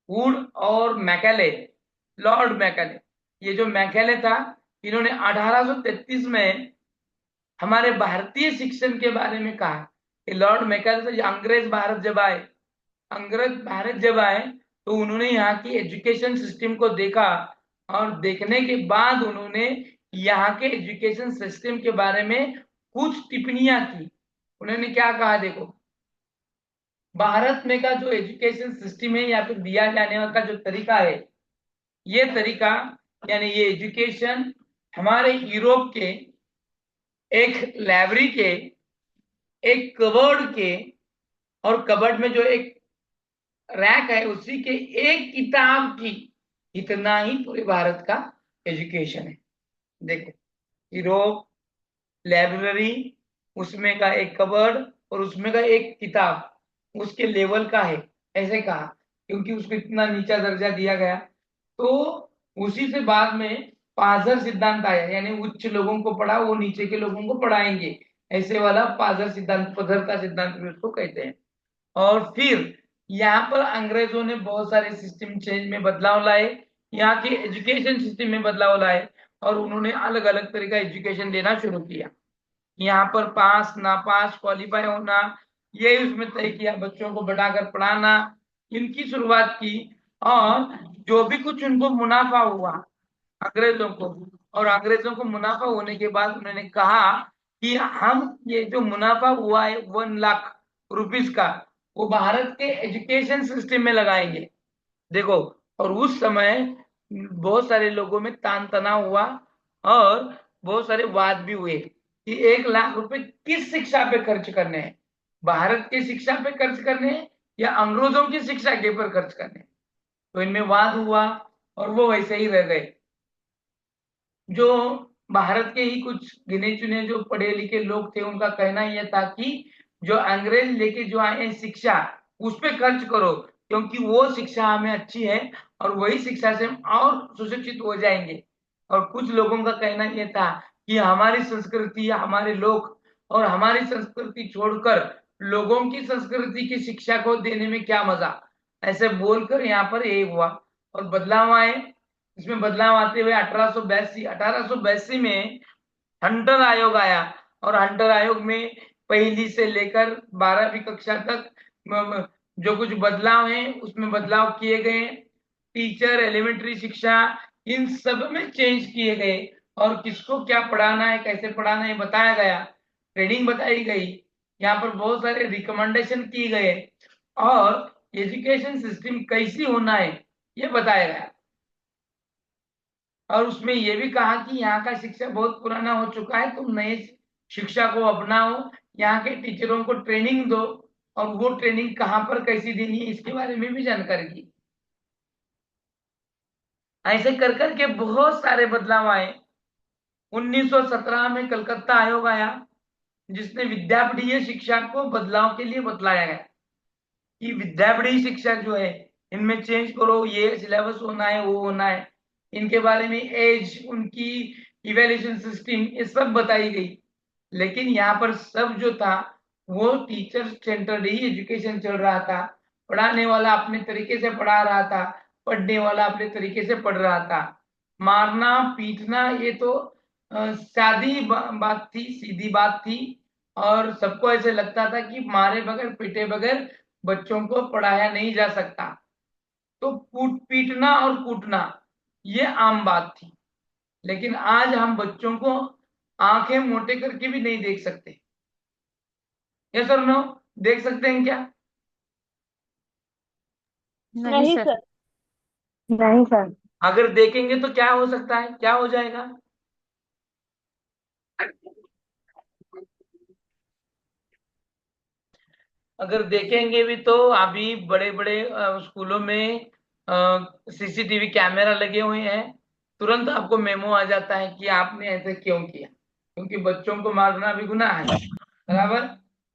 वुड और मैकेले, लॉर्ड मैकेले, ये जो मैकेले था, इन्होंने 1833 में हमारे भारतीय शिक्षण के बारे में कहा कि लॉर्ड मैकेले से अंग्रेज भारत जब आए तो उन्होंने यहाँ की एजुकेशन सिस्टम को देखा, और देखने के बाद उन्होंने यहाँ के एजुकेशन सिस्टम के बारे में कुछ टिप्पणियां की। उन्होंने क्या कहा, देखो, भारत में का जो एजुकेशन सिस्टम है या फिर दिया जाने का जो तरीका है, ये तरीका यानी ये एजुकेशन हमारे यूरोप के एक लाइब्रेरी के, एक कबर्ड के, और कबर्ड में जो एक रैक है उसी के एक किताब की, इतना ही पूरे भारत का एजुकेशन है। देखो, यूरोप लाइब्रेरी, उसमें का एक कबर्ड और उसमें का एक किताब उसके लेवल का है, ऐसे कहा, क्योंकि उसको इतना नीचा दर्जा दिया गया। तो उसी से बाद में पाजर सिद्धांत आया, यानी उच्च लोगों को पढ़ा वो नीचे के लोगों को पढ़ाएंगे, ऐसे वाला पाजर सिद्धांत, पधरता सिद्धांत भी उसको कहते हैं। और फिर यहाँ पर अंग्रेजों ने बहुत सारे सिस्टम चेंज में बदलाव लाए, यहाँ के एजुकेशन सिस्टम में बदलाव लाए, और उन्होंने अलग अलग तरह का एजुकेशन देना शुरू किया। यहाँ पर पास ना पास क्वालिफाई होना, यही उसमें तय किया, बच्चों को बढ़ाकर पढ़ाना, इनकी शुरुआत की। और जो भी कुछ उनको मुनाफा हुआ अंग्रेजों को, और अंग्रेजों को मुनाफा होने के बाद उन्होंने कहा कि हम ये जो मुनाफा हुआ है 1 लाख रुपीज का, वो भारत के एजुकेशन सिस्टम में लगाएंगे। देखो, और उस समय बहुत सारे लोगों में तान तनाव हुआ, और बहुत सारे वाद भी हुए कि 1 लाख रुपए किस शिक्षा पे खर्च करने हैं, भारत की शिक्षा पे खर्च करने हैं या अंग्रेजों की शिक्षा के पर खर्च करने हैं। तो इनमें वाद हुआ और वो वैसे ही रह गए। जो भारत के ही कुछ गिने चुने जो पढ़े लिखे लोग थे, उनका कहना यह था कि जो अंग्रेज लेके जो आए शिक्षा, उस पर खर्च करो, क्योंकि वो शिक्षा हमें अच्छी है और वही शिक्षा से हम और सुशिक्षित हो जाएंगे। और कुछ लोगों का कहना यह था कि हमारी संस्कृति, हमारे लोग, और हमारी संस्कृति छोड़कर लोगों की संस्कृति की शिक्षा को देने में क्या मजा, ऐसे बोलकर यहाँ पर ये हुआ और बदलाव आए। इसमें बदलाव आते हुए 1882 में हंटर आयोग आया, और हंटर आयोग में पहली से लेकर 12वीं कक्षा तक जो कुछ बदलाव है उसमें बदलाव किए गए। टीचर, एलिमेंट्री शिक्षा, इन सब में चेंज किए गए, और किसको क्या पढ़ाना है, कैसे पढ़ाना है बताया गया, ट्रेनिंग बताई गई, यहाँ पर बहुत सारे रिकमेंडेशन किए गए, और एजुकेशन सिस्टम कैसी होना है ये बताया गया। और उसमें यह भी कहा कि यहाँ का शिक्षा बहुत पुराना हो चुका है, तुम नए शिक्षा को अपनाओ, यहाँ के टीचरों को ट्रेनिंग दो, और वो ट्रेनिंग कहाँ पर कैसी देनी है इसके बारे में भी जानकारी दी। ऐसे कर करके बहुत सारे बदलाव आए। 1917 में कलकत्ता आयोग आया, जिसने विद्यापीठीय शिक्षा को बदलाव के लिए बतलाया गया कि विद्यापीठीय शिक्षा जो है इनमें चेंज करो, ये सिलेबस होना है, वो होना है, इनके बारे में एज, उनकी इवेल्युएशन सिस्टम, ये सब बताई गई। लेकिन यहाँ पर सब जो था वो टीचर सेंटर्ड ही एजुकेशन चल रहा था, पढ़ाने वाला अपने तरीके से पढ़ा रहा था, पढ़ने वाला अपने तरीके से पढ़ रहा था। मारना पीटना ये तो सादी बात थी, सीधी बात थी, और सबको ऐसे लगता था कि मारे बगैर पीटे बगैर बच्चों को पढ़ाया नहीं जा सकता। तो पीटना और कूटना ये आम बात थी। लेकिन आज हम बच्चों को आंखें मोटे करके भी नहीं देख सकते, यस और नो? देख सकते हैं क्या? नहीं सर। नहीं सर। अगर देखेंगे तो क्या हो सकता है, क्या हो जाएगा? अगर देखेंगे भी तो अभी बड़े बड़े स्कूलों में सीसीटीवी कैमरा लगे हुए हैं, तुरंत आपको मेमो आ जाता है कि आपने ऐसे क्यों किया, क्योंकि बच्चों को मारना भी गुनाह है, बराबर।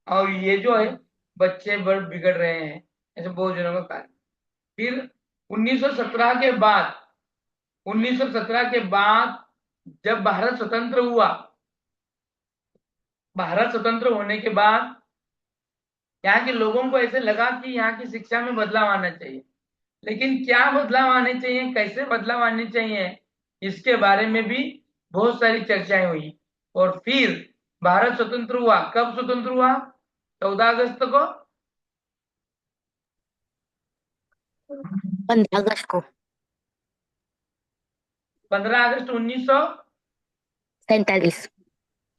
और ये जो है बच्चे बड़ बिगड़ रहे हैं ऐसे बहुत जनों का कारण। फिर 1917 के बाद, 1917 के बाद जब भारत स्वतंत्र हुआ, भारत स्वतंत्र होने के बाद यहाँ के लोगों को ऐसे लगा कि यहाँ की शिक्षा में बदलाव आना चाहिए। लेकिन क्या बदलाव आने चाहिए, कैसे बदलाव आने चाहिए, इसके बारे में भी बहुत सारी चर्चाएं हुई। और फिर भारत स्वतंत्र हुआ। कब स्वतंत्र हुआ? 14 अगस्त को। 15 अगस्त को। 15 अगस्त 1947।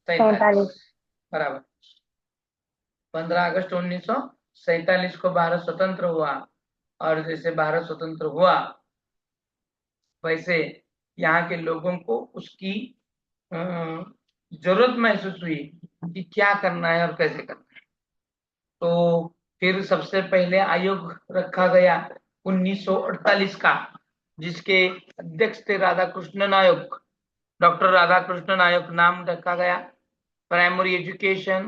47। बराबर। 15 अगस्त 1947 को भारत स्वतंत्र हुआ। और जैसे भारत स्वतंत्र हुआ वैसे यहाँ के लोगों को उसकी अ, जरूरत महसूस हुई कि क्या करना है और कैसे करना है। तो फिर सबसे पहले आयोग रखा गया 1948 का, जिसके अध्यक्ष थे राधा कृष्णन आयोग। डॉक्टर राधा कृष्णन आयोग नाम रखा गया। प्राइमरी एजुकेशन,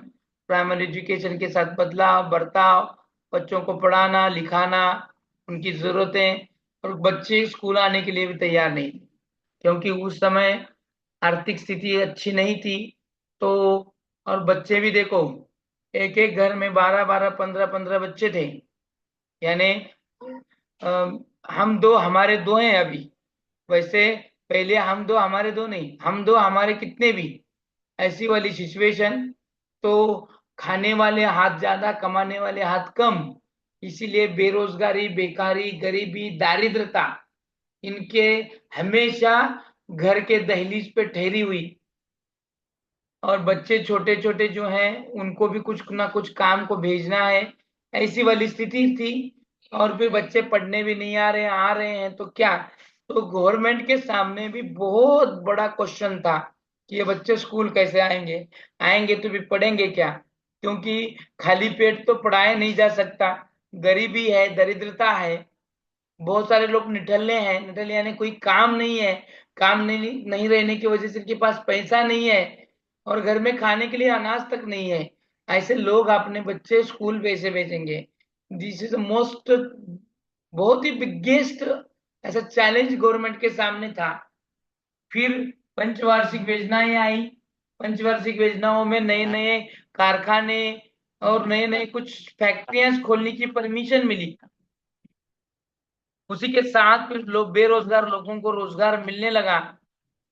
प्राइमरी एजुकेशन के साथ बदलाव, बर्ताव, बच्चों को पढ़ाना लिखाना, उनकी जरूरतें। और बच्चे स्कूल आने के लिए भी तैयार नहीं थे, क्योंकि उस समय आर्थिक स्थिति अच्छी नहीं थी। तो और बच्चे भी देखो, एक एक घर में 12 12 15 15 बच्चे थे। यानी हम दो हमारे दो हैं अभी, वैसे पहले हम दो हमारे दो नहीं, हम दो हमारे कितने भी, ऐसी वाली सिचुएशन। तो खाने वाले हाथ ज्यादा, कमाने वाले हाथ कम, इसीलिए बेरोजगारी, बेकारी, गरीबी, दारिद्रता इनके हमेशा घर के दहलीज पे ठहरी हुई। और बच्चे छोटे छोटे जो हैं उनको भी कुछ ना कुछ काम को भेजना है, ऐसी वाली स्थिति थी। और फिर बच्चे पढ़ने भी नहीं आ रहे हैं तो क्या? तो गवर्नमेंट के सामने भी बहुत बड़ा क्वेश्चन था कि ये बच्चे स्कूल कैसे आएंगे, आएंगे तो भी पढ़ेंगे क्या, क्योंकि खाली पेट तो पढ़ाया नहीं जा सकता। गरीबी है, दरिद्रता है, बहुत सारे लोग निठल्ले हैं, निठल्ले यानी कोई काम नहीं है, काम नहीं रहने की वजह से इनके पास पैसा नहीं है, और घर में खाने के लिए अनाज तक नहीं है। ऐसे लोग अपने बच्चे स्कूल कैसे भेजेंगे? दिस इज मोस्ट, बहुत ही बिगेस्ट ऐसा चैलेंज गवर्नमेंट के सामने था। फिर पंचवार्षिक योजनाएं आई। पंचवार्षिक योजनाओं में नए नए कारखाने और नए नए कुछ फैक्ट्रियां खोलने की परमिशन मिली। उसी के साथ फिर लोग, बेरोजगार लोगों को रोजगार मिलने लगा।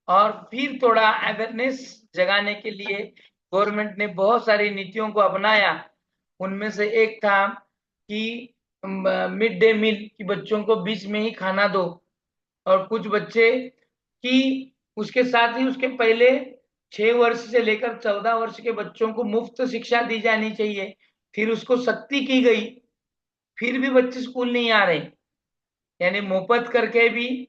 और फिर थोड़ा अवेयरनेस जगाने के लिए गवर्नमेंट ने बहुत सारी नीतियों को अपनाया। उनमें से एक था कि मिड डे मील, कि बच्चों को बीच में ही खाना दो। और कुछ बच्चे की, उसके साथ ही उसके पहले 6 वर्ष से लेकर 14 वर्ष के बच्चों को मुफ्त शिक्षा दी जानी चाहिए। फिर उसको सख्ती की गई, फिर भी बच्चे स्कूल नहीं आ रहे। यानी मुफ्त करके भी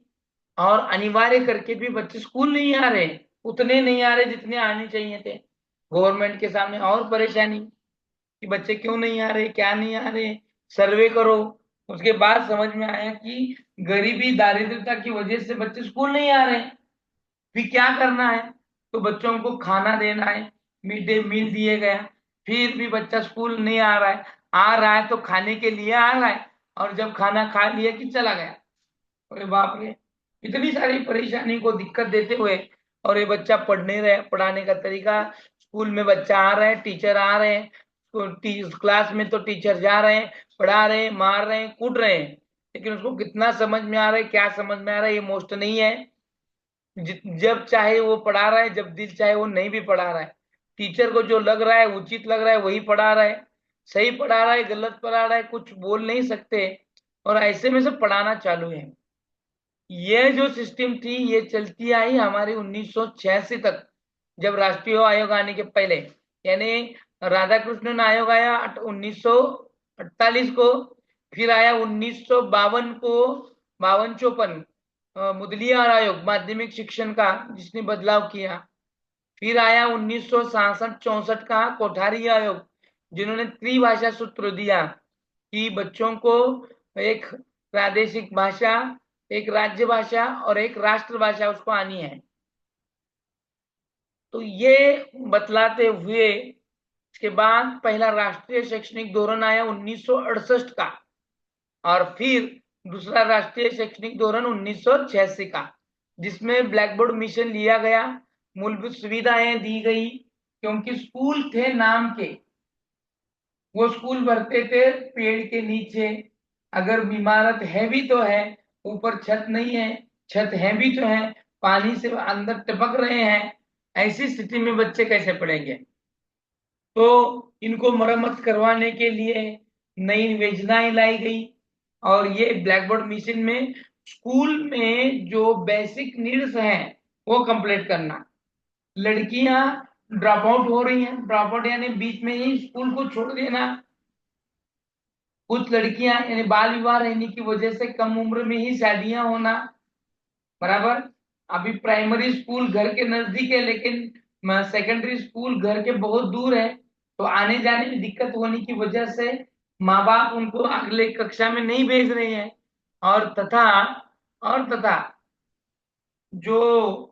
और अनिवार्य करके भी बच्चे स्कूल नहीं आ रहे, उतने नहीं आ रहे जितने आने चाहिए थे। गवर्नमेंट के सामने और परेशानी कि बच्चे क्यों नहीं आ रहे, क्या नहीं आ रहे, सर्वे करो। उसके बाद समझ में आया कि गरीबी दारिद्रता की वजह से बच्चे स्कूल नहीं आ रहे। फिर क्या करना है? तो बच्चों को खाना देना है, मिड डे मील दिए गया। फिर भी बच्चा स्कूल नहीं आ रहा है, आ रहा है तो खाने के लिए आ रहा है, और जब खाना खा लिया कि चला गया। अरे बाप रे, इतनी सारी परेशानी को दिक्कत देते हुए, और ये बच्चा पढ़ने रहे, पढ़ाने का तरीका, स्कूल में बच्चा आ रहा है, टीचर आ रहे हैं, क्लास में तो टीचर जा रहे हैं, पढ़ा रहे हैं, मार रहे हैं, कूट रहे हैं, लेकिन उसको कितना समझ में आ रहा है, क्या समझ में आ रहा है, ये मोस्ट नहीं है। जब चाहे वो पढ़ा रहा है, जब दिल चाहे वो नहीं भी पढ़ा रहा है। टीचर को जो लग रहा है, उचित लग रहा है, वही पढ़ा रहा है। सही पढ़ा रहा है, गलत पढ़ा रहा है, कुछ बोल नहीं सकते। और ऐसे में से पढ़ाना चालू है। ये जो सिस्टम थी ये चलती आई हमारी 1986 तक, जब राष्ट्रीय आयोग आने के पहले। यानी राधाकृष्णन आयोग आया 1948 को, फिर आया 1952 को, 52-54 मुदलियार आयोग माध्यमिक शिक्षण का, जिसने बदलाव किया। फिर आया 1966-64 का कोठारी आयोग, जिन्होंने त्रिभाषा सूत्र दिया कि बच्चों को एक प्रादेशिक भाषा, एक राज्य भाषा और एक राष्ट्रभाषा उसको आनी है। तो ये बतलाते हुए इसके बाद पहला राष्ट्रीय शैक्षणिक धोरण आया 1968 का, और फिर दूसरा राष्ट्रीय शैक्षणिक धोरण 1986 का, जिसमें ब्लैक बोर्ड मिशन लिया गया, मूलभूत सुविधाएं दी गई, क्योंकि स्कूल थे नाम के। वो स्कूल भरते थे पेड़ के नीचे, अगर इमारत है भी तो है, ऊपर छत नहीं है, छत है भी तो है, पानी से अंदर टपक रहे हैं, ऐसी स्थिति में बच्चे कैसे पढ़ेंगे? तो इनको मरम्मत करवाने के लिए नई योजनाएं लाई गई, और ये ब्लैक बोर्ड मिशन में स्कूल में जो बेसिक नीड्स हैं वो कंप्लीट करना। लड़कियां ड्रॉप आउट हो रही हैं, ड्रॉप आउट यानी बीच में ही स्कूल को छोड़ देना। कुछ लड़कियां यानी बाल विवाह रहने की वजह से कम उम्र में ही शादियां होना, बराबर। अभी प्राइमरी स्कूल घर के नजदीक है, लेकिन सेकेंडरी स्कूल घर के बहुत दूर है, तो आने जाने में दिक्कत होने की वजह से माँ बाप उनको अगले कक्षा में नहीं भेज रहे हैं। और तथा जो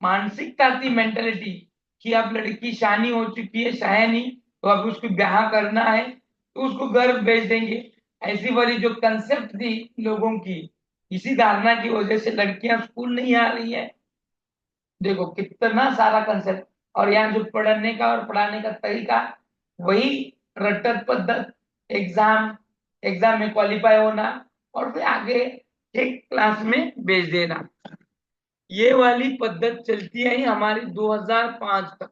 मानसिकता थी, मेंटेलिटी, कि अब लड़की शानी हो चुकी है, शायनी, तो अब उसको ब्याह करना है तो उसको घर भेज देंगे, ऐसी वाली जो कंसेप्ट थी लोगों की, इसी धारणा की वजह से लड़कियां स्कूल नहीं आ रही है। देखो कितना सारा कंसेप्ट। और यहाँ जो पढ़ने का और पढ़ाने का तरीका, वही रट्टत पद्धत, एग्जाम में क्वालिफाई होना और फिर आगे एक क्लास में भेज देना, ये वाली पद्धत चलती है हमारी 2005 तक।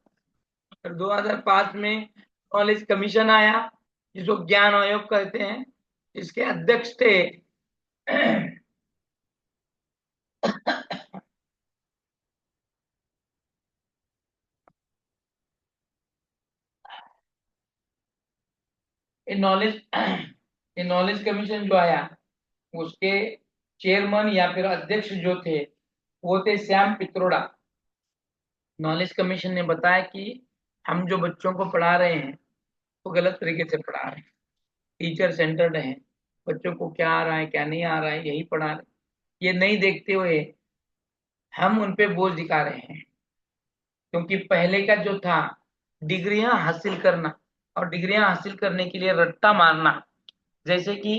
2005 में नॉलेज कमीशन आया, जिसको ज्ञान आयोग कहते हैं। इसके अध्यक्ष थे ये नॉलेज कमीशन जो आया, उसके चेयरमैन या फिर अध्यक्ष जो थे वो थे श्याम पित्रोड़ा। नॉलेज कमीशन ने बताया कि हम जो बच्चों को पढ़ा रहे हैं वो गलत तरीके से पढ़ा रहे हैं, टीचर सेंटर्ड है, बच्चों को क्या आ रहा है क्या नहीं आ रहा है यही पढ़ा रहे, ये नहीं देखते हुए हम उन पे बोझ दिखा रहे हैं। क्योंकि पहले का जो था, डिग्रियां हासिल करना, और डिग्रियां हासिल करने के लिए रट्टा मारना, जैसे कि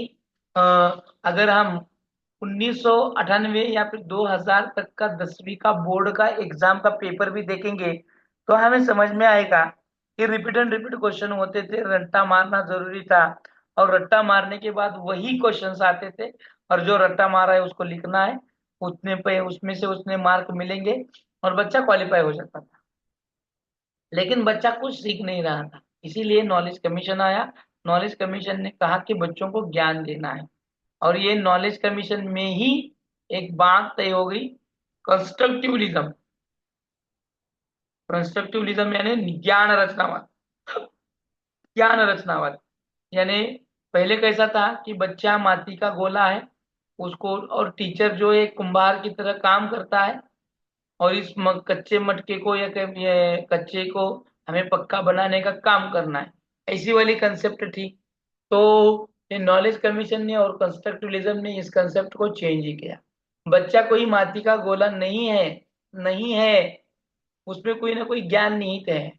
अगर हम 1998 या फिर 2000 तक का 10वीं का बोर्ड का एग्जाम का पेपर भी देखेंगे तो हमें समझ में आएगा कि रिपीट एंड रिपीट क्वेश्चन होते थे, रट्टा मारना जरूरी था, और रट्टा मारने के बाद वही क्वेश्चंस आते थे, और जो रट्टा मारा है उसको लिखना है, उतने पे उसमें से उसने मार्क मिलेंगे और बच्चा क्वालिफाई हो जाता था। लेकिन बच्चा कुछ सीख नहीं रहा था, इसीलिए नॉलेज कमीशन आया। नॉलेज कमीशन ने कहा कि बच्चों को ज्ञान देना है, और ये नॉलेज कमीशन में ही एक बात तय हो गई, कंस्ट्रक्टिवलिज्म। कंस्ट्रक्टिवलिज्म यानी ज्ञान रचनावाद। यानी पहले कैसा था कि बच्चा माटी का गोला है, उसको और टीचर जो एक कुंभार की तरह काम करता है, और इस कच्चे मटके को या ये कच्चे को हमें पक्का बनाने का काम करना है, ऐसी वाली कंसेप्ट थी। तो ये नॉलेज कमीशन ने और कंस्ट्रक्टिवलिज्म ने इस कंसेप्ट को चेंज ही किया। बच्चा कोई माटी का गोला नहीं है, उसमें कोई ना कोई ज्ञान निहित है,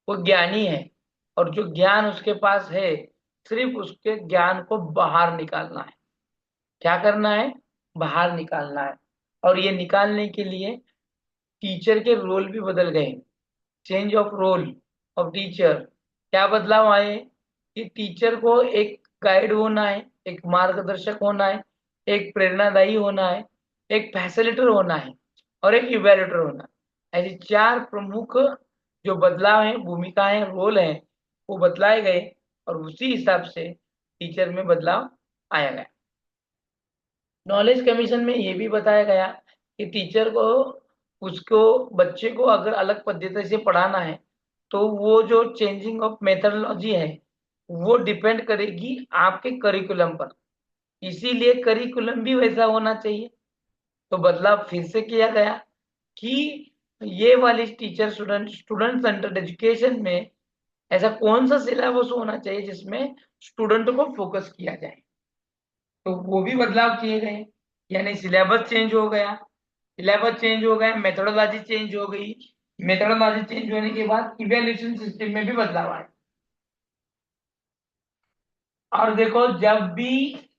वो ज्ञानी है, और जो ज्ञान उसके पास है सिर्फ उसके ज्ञान को बाहर निकालना है। क्या करना है? बाहर निकालना है। और ये निकालने के लिए टीचर के रोल भी बदल गए, change of role of teacher. क्या बदलाव आए कि टीचर को एक गाइड होना है, एक मार्गदर्शक होना है, एक प्रेरणादायी होना है, एक फैसिलिटेटर होना है, और एक इवैल्यूएटर होना है। ऐसे 4 प्रमुख जो बदलाव हैं, भूमिकाएं, रोल हैं, वो बदलाए गए, और उसी हिसाब से टीचर में बदलाव आया गया। नॉलेज कमीशन में ये भी बताया गया कि टीचर को, उसको बच्चे को अगर अलग पद्धति से पढ़ाना है तो वो जो चेंजिंग ऑफ मेथडोलॉजी है वो डिपेंड करेगी आपके करिकुलम पर, इसीलिए करिकुलम भी वैसा होना चाहिए। तो बदलाव फिर से किया गया कि ये वाली टीचर स्टूडेंट सेंटर्ड एजुकेशन में ऐसा कौन सा सिलेबस होना चाहिए जिसमें स्टूडेंट को फोकस किया जाए। तो वो भी बदलाव किए गए, यानी सिलेबस चेंज हो गया, मेथोडोलॉजी चेंज हो गई, मेथोडोलॉजी चेंज होने के बाद इवैल्यूएशन सिस्टम में भी बदलाव आए। और देखो जब भी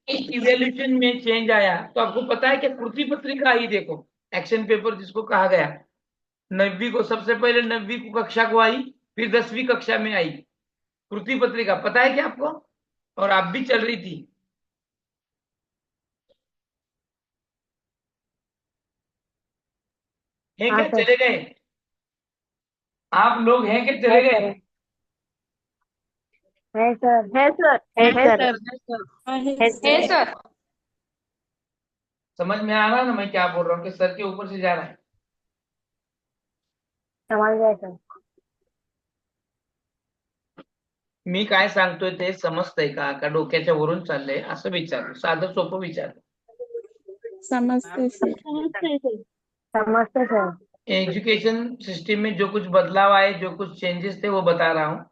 इस इवैल्यूएशन में चेंज आया तो आपको पता है कि कृति पत्रिका आई, देखो एक्शन पेपर जिसको कहा गया, 9वीं को सबसे पहले 9वीं को कक्षा को आई, फिर 10वीं कक्षा में आई कृति पत्रिका, पता है क्या आपको? और आप भी चल रही थी। है हाँ क्या, सर। चले गए आप लोग? हैं क्या, चले है गए? सर। है सर। है सर। है है सर। सर। है है सर। सर। समझ में आ रहा है ना मैं क्या बोल रहा हूँ, कि सर के ऊपर से जा रहा है। समझ गए सर। मी काय सांगतोय ते समजतंय का डोक्याच्या वरून चाललंय असं विचारलं, साधं सोपं विचारलं। समजते सर. समजतंय सर. समझते सर। एजुकेशन सिस्टम में जो कुछ बदलाव आए, जो कुछ चेंजेस थे वो बता रहा हूँ।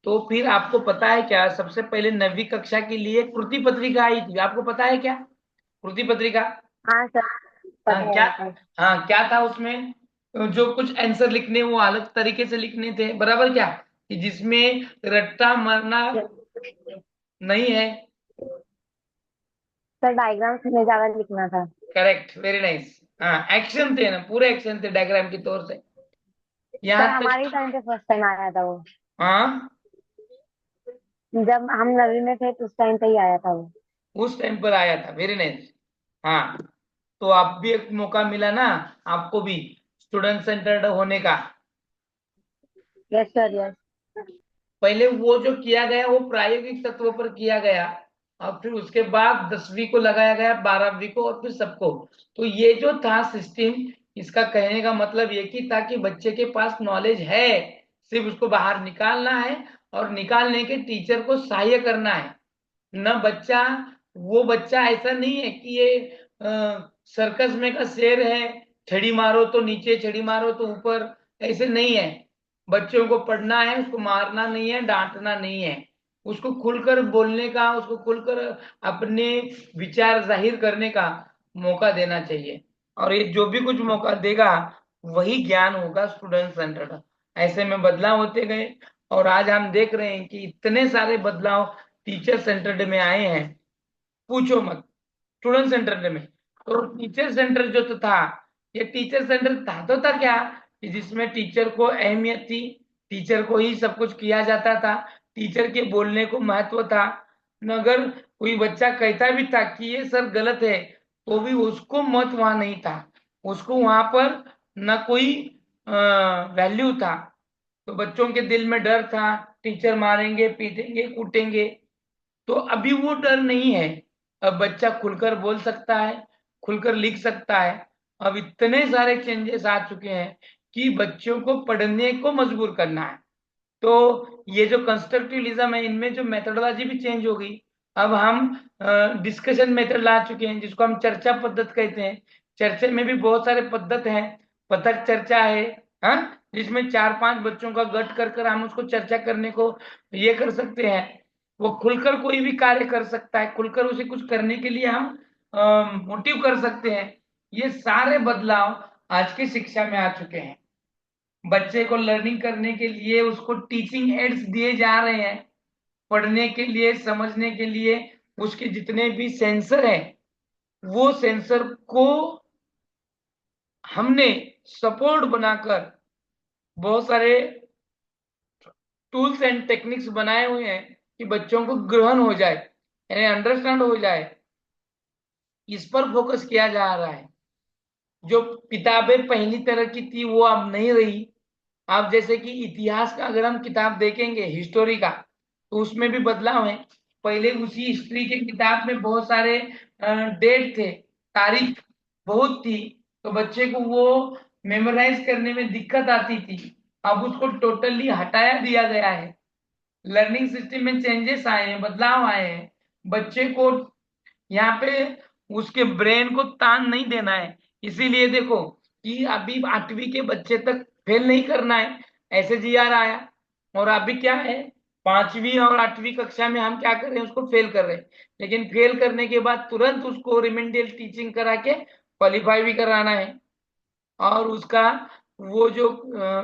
तो फिर आपको पता है क्या, सबसे पहले 9वीं कक्षा के लिए कृति पत्रिका आई थी, आपको पता है क्या कृति पत्रिका? हाँ सर। पता हाँ क्या, है सर। हाँ क्या था उसमें? जो कुछ आंसर लिखने वो अलग तरीके से लिखने थे, बराबर क्या, कि जिसमें रट्टा मारना नहीं है। सर डायग्राम्स में ज्यादा लिखना था। Correct, very nice. हाँ एक्शन थे ना, पूरे एक्शन थे डायग्राम के तौर से, सर यहाँ हमारे तक। टाइम पे फर्स्ट टाइम आया था वो। हाँ जब हम 9वीं में थे तो उस टाइम पे ही आया था वो। उस टाइम पर आया था, वेरी नाइस। हाँ तो आप भी एक मौका मिला ना, आपको भी स्टूडेंट सेंटर्ड होने का। Yes sir yes. पहले वो जो किया गया वो प्रायोगिक तत्व पर किया गया, और फिर उसके बाद 10वीं को लगाया गया, 12वीं को, और फिर सबको। तो ये जो था सिस्टम, इसका कहने का मतलब ये कि ताकि बच्चे के पास नॉलेज है, सिर्फ उसको बाहर निकालना है, और निकालने के टीचर को सहाय्य करना है। न बच्चा, वो बच्चा ऐसा नहीं है कि ये सर्कस में का शेर है, छड़ी मारो तो नीचे, छड़ी मारो तो ऊपर, ऐसे नहीं है। बच्चों को पढ़ना है, उसको मारना नहीं है, डांटना नहीं है, उसको खुलकर बोलने का, उसको खुलकर अपने विचार जाहिर करने का मौका देना चाहिए। और ये जो भी कुछ मौका देगा वही ज्ञान होगा स्टूडेंट सेंटर्ड। ऐसे में बदलाव होते गए, और आज हम देख रहे हैं कि इतने सारे बदलाव टीचर सेंटर्ड में आए हैं, पूछो मत। स्टूडेंट सेंटर्ड में तो टीचर सेंटर जो तो था, ये टीचर सेंटर था तो था क्या, कि जिसमें टीचर को अहमियत थी, टीचर को ही सब कुछ किया जाता था, टीचर के बोलने को महत्व था। अगर कोई बच्चा कहता भी था कि ये सर गलत है, तो भी उसको महत्व वहां नहीं था, उसको वहां पर न कोई वैल्यू था। तो बच्चों के दिल में डर था, टीचर मारेंगे, पीटेंगे, कूटेंगे। तो अभी वो डर नहीं है, अब बच्चा खुलकर बोल सकता है, खुलकर लिख सकता है। अब इतने सारे चेंजेस आ चुके हैं कि बच्चों को पढ़ने को मजबूर करना है। तो ये जो कंस्ट्रक्टिविज्म है, इनमें जो मेथोडोलॉजी भी चेंज हो गई। अब हम डिस्कशन मेथड ला चुके हैं, जिसको हम चर्चा पद्धत कहते हैं। चर्चे में भी बहुत सारे पद्धत हैं, पथक चर्चा है, हाँ, जिसमें 4-5 बच्चों का गट कर कर हम उसको चर्चा करने को ये कर सकते हैं। वो खुलकर कोई भी कार्य कर सकता है, खुलकर उसे कुछ करने के लिए हम मोटिव कर सकते हैं। ये सारे बदलाव आज की शिक्षा में आ चुके हैं। बच्चे को लर्निंग करने के लिए उसको टीचिंग एड्स दिए जा रहे हैं, पढ़ने के लिए, समझने के लिए। उसके जितने भी सेंसर हैं, वो सेंसर को हमने सपोर्ट बनाकर बहुत सारे टूल्स एंड टेक्निक्स बनाए हुए हैं कि बच्चों को ग्रहण हो जाए, यानी अंडरस्टैंड हो जाए। इस पर फोकस किया जा रहा है। जो किताबें पहली तरह की थी वो अब नहीं रही। आप जैसे कि इतिहास का अगर हम किताब देखेंगे, हिस्टोरी का, तो उसमें भी बदलाव है। पहले उसी हिस्ट्री के किताब में बहुत सारे डेट थे, तारीख बहुत थी, तो बच्चे को वो मेमोराइज करने में दिक्कत आती थी। अब उसको टोटली हटाया दिया गया है। लर्निंग सिस्टम में चेंजेस आए हैं, बदलाव आए हैं। बच्चे को यहाँ पे उसके ब्रेन को तान नहीं देना है। इसीलिए देखो कि अभी 8वीं के बच्चे तक फेल नहीं करना है, ऐसे जीआर आया। और अभी क्या है, 5वीं और 8वीं कक्षा में हम क्या कर रहे हैं, उसको फेल कर रहे हैं। लेकिन फेल करने के बाद तुरंत उसको रिमेडियल टीचिंग करा के क्वालिफाई भी कराना है। और उसका वो जो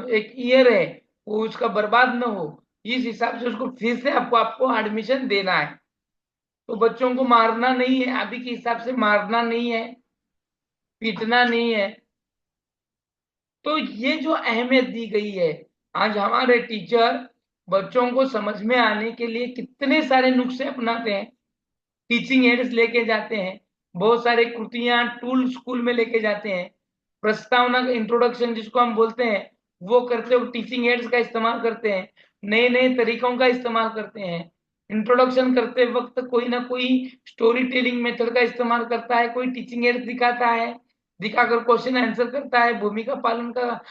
एक ईयर है वो उसका बर्बाद न हो, इस हिसाब से उसको फिर से आपको आपको एडमिशन देना है। तो बच्चों को मारना नहीं है, अभी के हिसाब से मारना नहीं है, पीटना नहीं है। तो ये जो अहमियत दी गई है, आज हमारे टीचर बच्चों को समझ में आने के लिए कितने सारे नुस्खे अपनाते हैं। टीचिंग एड्स लेके जाते हैं, बहुत सारे कृतियां टूल स्कूल में लेके जाते हैं। प्रस्तावना का इंट्रोडक्शन जिसको हम बोलते हैं वो करते हुए टीचिंग एड्स का इस्तेमाल करते हैं, नए नए तरीकों का इस्तेमाल करते हैं। इंट्रोडक्शन करते वक्त कोई ना कोई स्टोरी टेलिंग मेथड का इस्तेमाल करता है, कोई टीचिंग एड्स दिखाता है, दिखाकर क्वेश्चन आंसर करता है, भूमिका पालन का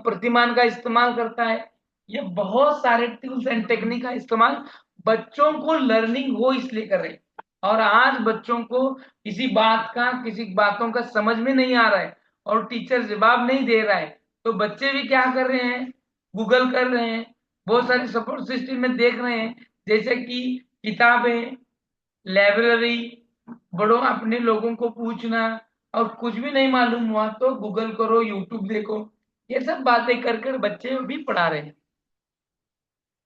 प्रतिमान का इस्तेमाल करता है। ये बहुत सारे टूल्स एंड टेक्निक का इस्तेमाल बच्चों को लर्निंग हो इसलिए कर रहे हैं। और आज बच्चों को किसी बातों का समझ में नहीं आ रहा है और टीचर जवाब नहीं दे रहा है, तो बच्चे भी क्या कर रहे हैं, गूगल कर रहे हैं, बहुत सारे सपोर्ट सिस्टम में देख रहे हैं, जैसे कि किताबें, लाइब्रेरी, बड़ों अपने लोगों को पूछना, और कुछ भी नहीं मालूम हुआ तो गूगल करो, यूट्यूब देखो। ये सब बातें कर कर बच्चे भी पढ़ा रहे हैं।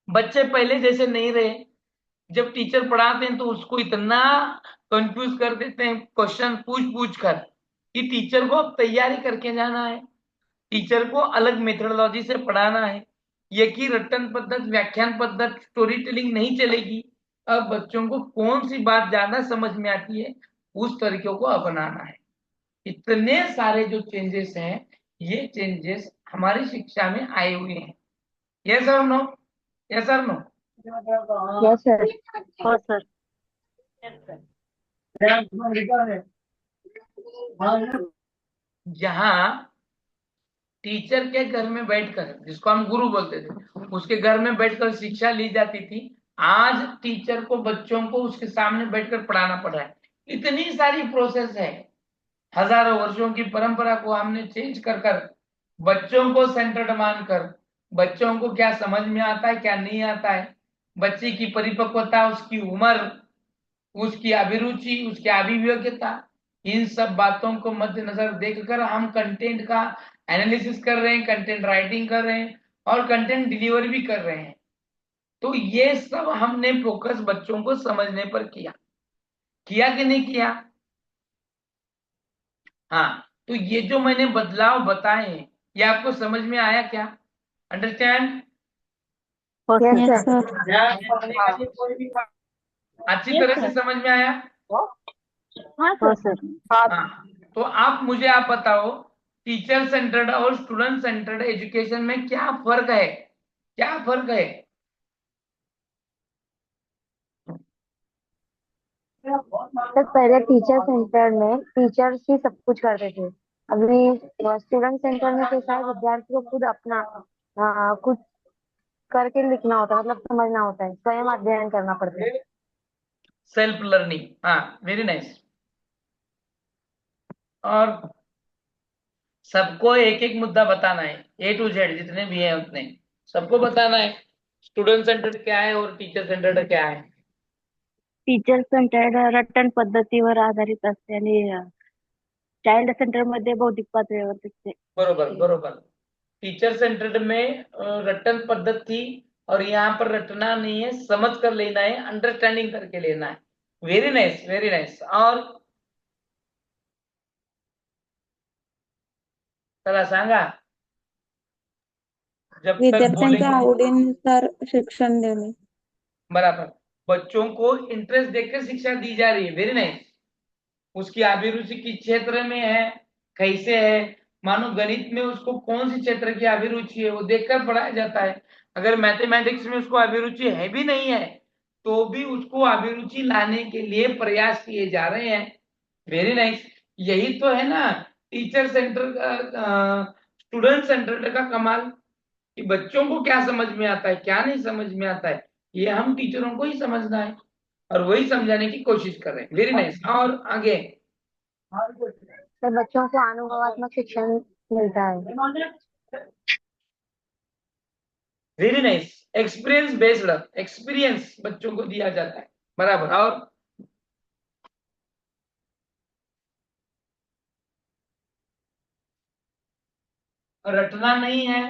बच्चे पहले जैसे नहीं रहे, जब टीचर पढ़ाते हैं तो उसको इतना कंफ्यूज कर देते हैं क्वेश्चन पूछ पूछ कर कि टीचर को अब तैयारी करके जाना है, टीचर को अलग मेथोडोलॉजी से पढ़ाना है। ये कि रटन पद्धत, व्याख्यान पद्धत, स्टोरी टेलिंग नहीं चलेगी। अब बच्चों को कौन सी बात ज्यादा समझ में आती है उस तरीकों को अपनाना है। इतने सारे जो चेंजेस हैं, ये चेंजेस हमारी शिक्षा में आए हुए हैं। यस और नो? यस और नो? Yes sir. हाँ सर। जहाँ टीचर के घर में बैठकर, जिसको हम गुरु बोलते थे, उसके घर में बैठकर शिक्षा ली जाती थी, आज टीचर को बच्चों को उसके सामने बैठकर पढ़ाना पड़ रहा है। इतनी सारी प्रोसेस है, हजारों वर्षों की परंपरा को हमने चेंज कर कर बच्चों को सेंटर्ड मानकर, बच्चों को क्या समझ में आता है क्या नहीं आता है, बच्चे की परिपक्वता, उसकी उम्र, उसकी अभिरुचि, उसकी अभियोग्यता, इन सब बातों को मद्देनजर देखकर हम कंटेंट का एनालिसिस कर रहे हैं, कंटेंट राइटिंग कर रहे हैं और कंटेंट डिलीवर भी कर रहे हैं। तो ये सब हमने फोकस बच्चों को समझने पर किया, किया कि नहीं किया? हाँ, तो ये जो मैंने बदलाव बताए हैं, ये आपको समझ में आया क्या? Understand? Yes yes sir. Sir. अच्छी तरह से समझ में आया? हाँ हाँ सर। सर। हाँ, तो आप बताओ, टीचर सेंटर्ड और स्टूडेंट सेंटर्ड एजुकेशन में क्या फर्क है? क्या फर्क है? सर पहले टीचर सेंटर में टीचर्स ही सब कुछ करते थे। अभी स्टूडेंट सेंटर में कैसा है, विद्यार्थी को खुद अपना कुछ करके लिखना होता है, मतलब समझना होता है, स्वयं अध्ययन करना पड़ता है। सेल्फ लर्निंग, हाँ, वेरी नाइस। और सबको एक एक मुद्दा बताना है, ए टू जेड जितने भी हैं उतने सबको बताना है। स्टूडेंट सेंटर्ड क्या है और टीचर सेंटर्ड क्या है? टीचर सेंटर्ड रटन पद्धतीवर आधारित असते आणि चाइल्ड सेंटर मध्ये बौद्धिक पातळीवर असते. बरोबर बरोबर। टीचर सेंटर्ड में रटन पद्धत थी, और यहाँ पर रटना नहीं है, समझ कर लेना है, अंडरस्टैंडिंग करके लेना है। Very nice, very nice. और चला सांगा, जब तक विद्यार्थ्यांच्या बोलेंगे। आवडीनुसार शिक्षण देणे. बराबर, बच्चों को इंटरेस्ट देकर शिक्षा दी जा रही है, वेरी नाइस। उसकी अभिरुचि किस क्षेत्र में है, कैसे है, मानो गणित में उसको कौन सी क्षेत्र की अभिरुचि है वो देखकर पढ़ाया जाता है। अगर मैथमेटिक्स में उसको अभिरुचि है भी नहीं है तो भी उसको अभिरुचि लाने के लिए प्रयास किए जा रहे हैं। Very nice. यही तो है ना टीचर सेंटर का, स्टूडेंट सेंटर का कमाल। कि बच्चों को क्या समझ में आता है क्या नहीं समझ में आता है, ये हम टीचरों को ही समझना है और वही समझाने की कोशिश कर रहे हैं। Very nice. और आगे। सर बच्चों को अनुभवात्मक शिक्षण मिलता है। Very nice. Experience based, experience बच्चों को दिया जाता है। बराबर। और रटना नहीं है,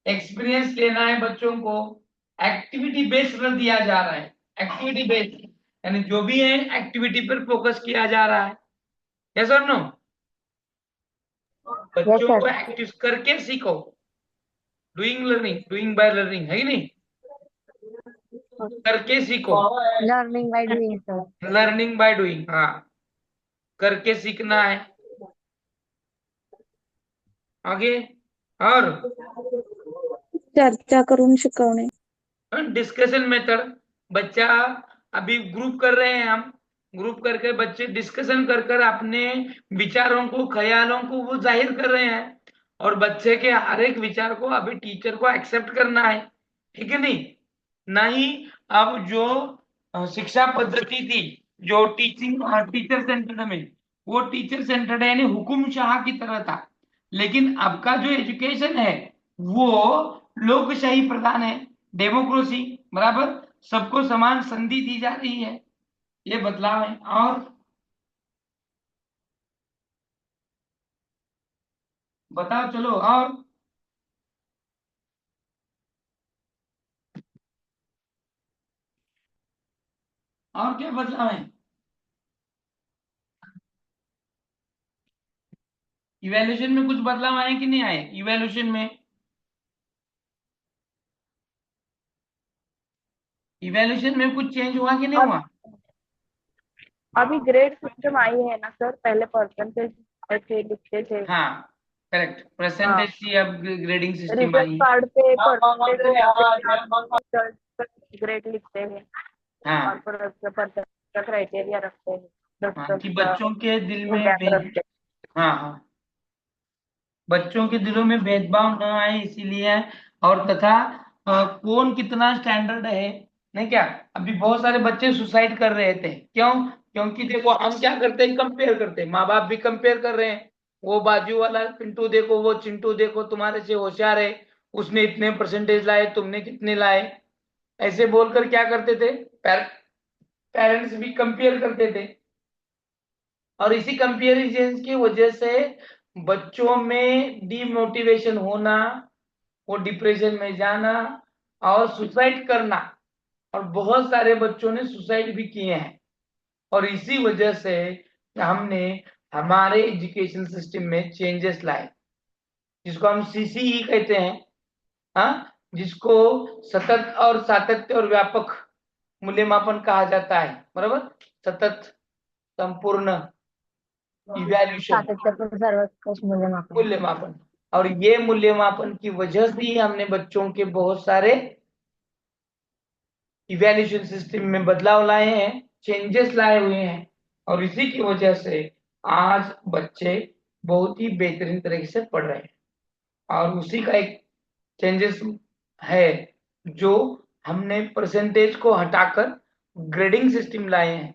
एक्सपीरियंस लेना है बच्चों को। एक्टिविटी बेस्ड दिया जा रहा है, एक्टिविटी बेस्ड यानी जो भी है एक्टिविटी पर फोकस किया जा रहा है। यस और नो? यस बच्चों को सर। एक्टिव करके सीखो। Doing learning, doing by learning, है कि नहीं? करके सीखो। Learning by doing sir. Learning by doing, हाँ, करके सीखना है। आगे। और चर्चा करून शिकवणे. डिस्कशन मेथड, बच्चा अभी ग्रुप कर रहे हैं हम, ग्रुप करके बच्चे डिस्कशन कर कर अपने विचारों को ख्यालों को वो जाहिर कर रहे हैं और बच्चे के हर एक विचार को अभी टीचर को एक्सेप्ट करना है, ठीक है नहीं? नहीं, अब जो शिक्षा पद्धति थी, जो टीचिंग टीचर सेंटर्ड में, वो टीचर सेंटर्ड यानी हुकुमशाह की तरह था। लेकिन अब का जो एजुकेशन है वो लोकशाही प्रधान है, डेमोक्रेसी, बराबर, सबको समान संधि दी जा रही है, ये बदलाव है। और बताओ चलो। और क्या बदलाव है? इवैल्यूएशन में कुछ बदलाव आए कि नहीं आए? इवैल्यूएशन में, इवैल्यूएशन में कुछ चेंज हुआ कि नहीं अब हुआ? अभी ग्रेड सिस्टम आई है ना सर, पहले परसेंटेज ऐसे लिखते थे. हाँ, करेक्ट, हाँ, परसेंटेज की अब ग्रेडिंग सिस्टम रिजल्ट आई। कार्ड पे परसेंटेज ग्रेड लिखते हैं और हाँ, फिर उसके परसेंटेज का क्राइटेरिया रखते हैं. हाँ, 10 कि का बच्चों के दिल वो में गैप रखते हैं. हाँ, हाँ, बच्चों के दिलों में भेदभाव न आए इसीलिए है। और तथा कौन कितना स्टैंडर्ड है, नहीं क्या? अभी बहुत सारे बच्चे सुसाइड कर रहे थे, क्यों? क्योंकि देखो हम क्या करते हैं, कंपेयर करते हैं, माँ बाप भी कंपेयर कर रहे हैं। वो बाजू वाला पिंटू देखो, वो चिंटू देखो, तुम्हारे से होशियार है, उसने इतने परसेंटेज लाए, तुमने कितने लाए, ऐसे बोलकर क्या करते थे, पेरेंट्स भी कंपेयर करते थे। और इसी कंपेरिजन की वजह से बच्चों में डिमोटिवेशन होना, वो डिप्रेशन में जाना और सुसाइड करना, और बहुत सारे बच्चों ने सुसाइड भी किए हैं। और इसी वजह से हमने हमारे एजुकेशन सिस्टम में चेंजेस लाए, जिसको हम सीसीई कहते हैं, हाँ, जिसको सतत और सातत्य और व्यापक मूल्यमापन कहा जाता है, बराबर, सतत, संपूर्ण, इवैल्यूएशन, सातत्यपूर्ण सर्वोत्कृष्ट मूल्यमापन। मूल्यमापन। और ये मूल्यमापन की वजह से ही हमने बच्चों के बहुत सारे इवैल्यूएशन सिस्टम में बदलाव लाए हैं, चेंजेस लाए हुए हैं। और इसी की वजह से आज बच्चे बहुत ही बेहतरीन तरीके से पढ़ रहे हैं। और उसी का एक चेंजेस है जो हमने परसेंटेज को हटाकर ग्रेडिंग सिस्टम लाए हैं,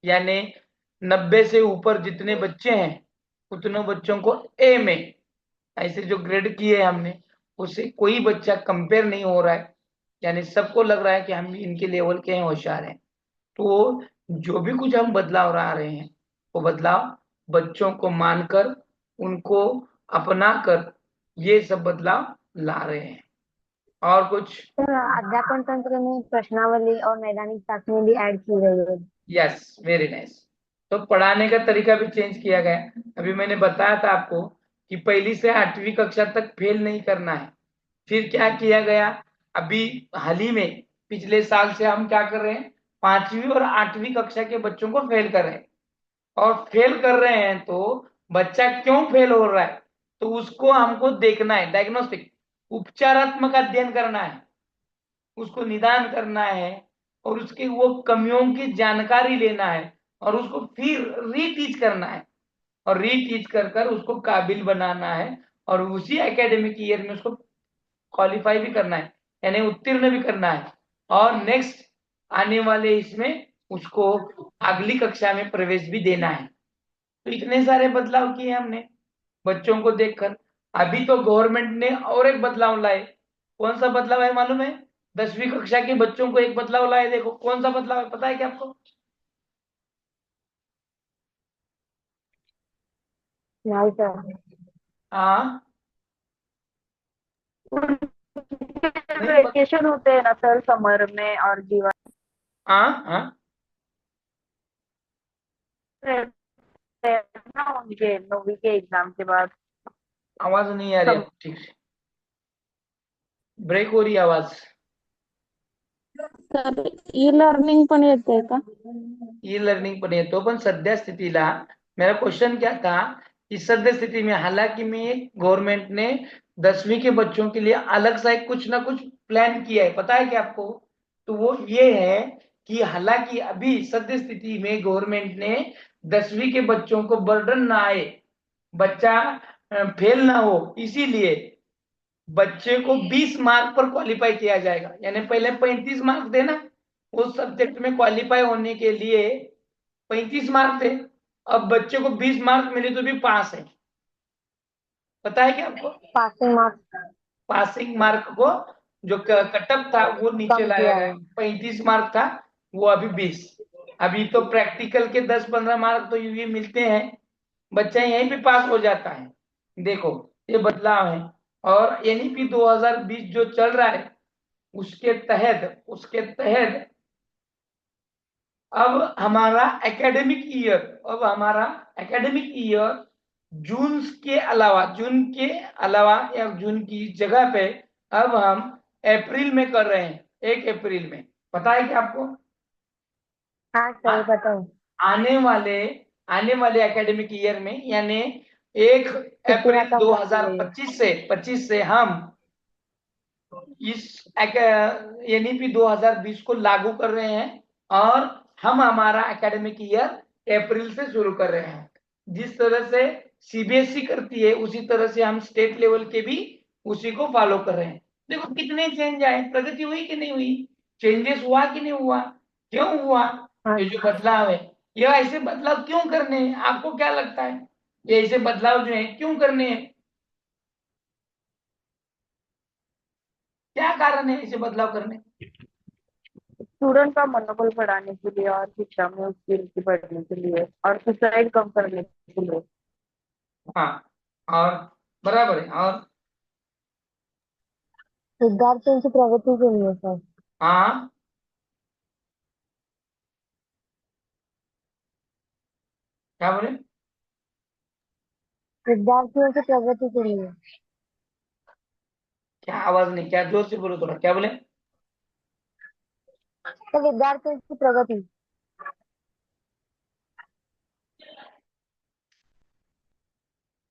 यानी 90 से ऊपर जितने बच्चे हैं उतने बच्चों को ए में ऐसे जो ग्रेड किए हमने, उससे कोई बच्चा कंपेयर नहीं हो रहा है, यानी सबको लग रहा है कि हम इनके लेवल के हैं, होशियार हैं। तो जो भी कुछ हम बदलाव ला रहे हैं वो बदलाव बच्चों को मानकर, उनको अपना कर, ये सब बदलाव ला रहे हैं। और कुछ? सर अध्यापन तंत्र में प्रश्नावली और नैदानिक चाशनी भी ऐड की गई है। Yes, very nice. तो पढ़ाने का तरीका भी चेंज किया गया। अभी मैंने बताया था आपको कि पहली से 8वीं कक्षा तक फेल नहीं करना है। फिर क्या किया गया, अभी हाल ही में पिछले साल से हम क्या कर रहे हैं, 5वीं और 8वीं कक्षा के बच्चों को फेल कर रहे हैं। और फेल कर रहे हैं तो बच्चा क्यों फेल हो रहा है, तो उसको हमको देखना है, डायग्नोस्टिक, उपचारात्मक अध्ययन करना है, उसको निदान करना है और उसकी वो कमियों की जानकारी लेना है और उसको फिर रीटीच करना है और रीटीच कर कर उसको काबिल बनाना है और उसी एकेडमिक ईयर में उसको क्वालिफाई भी करना है, यानी उत्तीर्ण भी करना है, और नेक्स्ट आने वाले इसमें उसको अगली कक्षा में प्रवेश भी देना है। तो इतने सारे बदलाव किए हमने बच्चों को देखकर। अभी तो गवर्नमेंट ने और एक बदलाव लाए। कौन सा बदलाव है मालूम है? 10वीं कक्षा के बच्चों को एक बदलाव लाए, देखो कौन सा बदलाव है, पता है क्या आपको? नहीं सर। हाँ, नहीं वेकेशन होते हैं ना सर, समर में और दिवाली हाँ हाँ, में ना, उनके 9वीं के एग्जाम के बाद आवाज नहीं आ रही सम, आपको ठीक से, ब्रेक हो रही है आवाज। तर ई लर्निंग पण येते का? ई लर्निंग पण येतो, पण सध्या स्थितीला मेरा क्वेश्चन क्या था कि सद्य स्थिति में हालांकि में गवर्नमेंट ने 10वीं के बच्चों के लिए अलग सा एक कुछ ना कुछ प्लान किया है, पता है क्या आपको? तो वो ये है कि हालांकि अभी सद्य स्थिति में गवर्नमेंट ने 10वीं के बच्चों को बर्डन ना आए, बच्चा फेल ना हो, इसीलिए बच्चे को 20 मार्क पर क्वालिफाई किया जाएगा। यानी पहले 35 मार्क देना, उस सब्जेक्ट में क्वालिफाई होने के लिए 35 मार्क थे, अब बच्चे को 20 मार्क मिले तो भी पास है। पता है क्या आपको? पासिंग मार्क्स पासिंग मार्क को जो कटअप था वो नीचे कम लाया किया गया, है। 35 मार्क था वो अभी 20। अभी तो प्रैक्टिकल के 10-15 मार्क तो ये मिलते हैं, बच्चा यहीं पे पास हो जाता है। देखो ये बदलाव है। और एनईपी 2020 जो चल रहा है उसके तहत अब हमारा एकेडमिक ईयर जून के अलावा या जून की जगह पे अब हम अप्रैल में कर रहे हैं, 1 अप्रैल में। पता है क्या आपको? हाँ सर, आ- बताओ। आने वाले आने वाले एकेडमिक ईयर में, यानी 1 कितना अप्रैल कम रहेंगे? 2025 से हम इस एनईपी 2020 को लागू कर रहे हैं, और हम हमारा एकेडमिक ईयर अप्रैल से शुरू कर रहे हैं। जिस तरह से सीबीएसई करती है उसी तरह से हम स्टेट लेवल के भी उसी को फॉलो कर रहे हैं। देखो कितने चेंज आए, प्रगति हुई कि नहीं हुई, चेंजेस हुआ कि नहीं हुआ, क्यों हुआ? हाँ। ये जो बदलाव है, ये ऐसे बदलाव क्यों करने हैं, आपको क्या लगता है? ये ऐसे बदलाव जो है क्यों करने हैं, क्या कारण है ऐसे बदलाव करने? स्टूडेंट का मनोबल बढ़ाने के लिए और शिक्षा में उसकी रुचि बढ़ने के लिए और सुसाइड कम करने के लिए। हाँ, और बराबर है, और विद्यार्थियों की प्रगति के लिए सर। हाँ, क्या बोले? विद्यार्थियों की प्रगति के लिए। क्या आवाज नहीं, क्या जोर से बोलो थोड़ा, क्या बोले? तो विद्यार्थियों की प्रगति।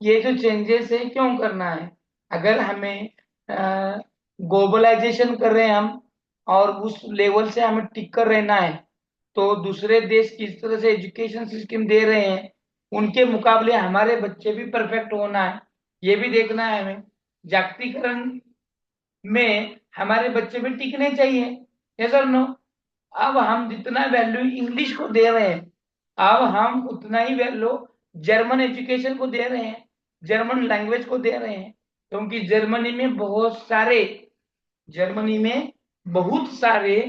ये जो चेंजेस है क्यों करना है? अगर हमें ग्लोबलाइजेशन कर रहे हैं हम, और उस लेवल से हमें टिक कर रहना है, तो दूसरे देश किस तरह से एजुकेशन सिस्टम दे रहे हैं उनके मुकाबले हमारे बच्चे भी परफेक्ट होना है, ये भी देखना है हमें। जागतिकीकरण में हमारे बच्चे भी टिकने चाहिए, यस और नो? अब हम जितना वैल्यू इंग्लिश को दे रहे हैं, अब हम उतना ही वैल्यू जर्मन एजुकेशन को दे रहे हैं, जर्मन लैंग्वेज को दे रहे हैं, क्योंकि जर्मनी में बहुत सारे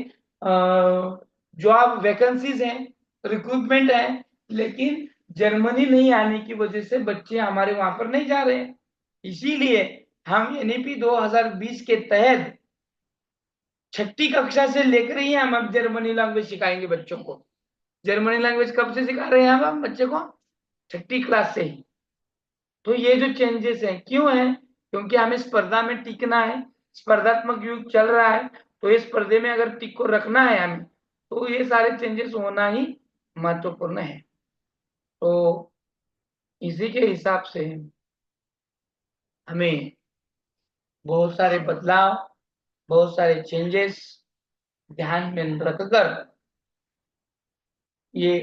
जॉब वैकेंसीज हैं, रिक्रूटमेंट है, लेकिन जर्मनी नहीं आने की वजह से बच्चे हमारे वहां पर नहीं जा रहे हैं। इसीलिए हम एनईपी 2020 के तहत 6ठी कक्षा से लेकर ही हम अब जर्मनी लैंग्वेज सिखाएंगे बच्चों को। जर्मनी लैंग्वेज कब से सिखा रहे हैं हम बच्चे को? 6ठी क्लास से ही। तो ये जो चेंजेस हैं क्यों है? क्योंकि हमें स्पर्धा में टिकना है, स्पर्धात्मक युग चल रहा है, तो इस स्पर्धे में अगर टिक को रखना है हमें, तो ये सारे चेंजेस होना ही महत्वपूर्ण है। तो इसी के हिसाब से हमें बहुत सारे बदलाव, बहुत सारे चेंजेस ध्यान में रखकर ये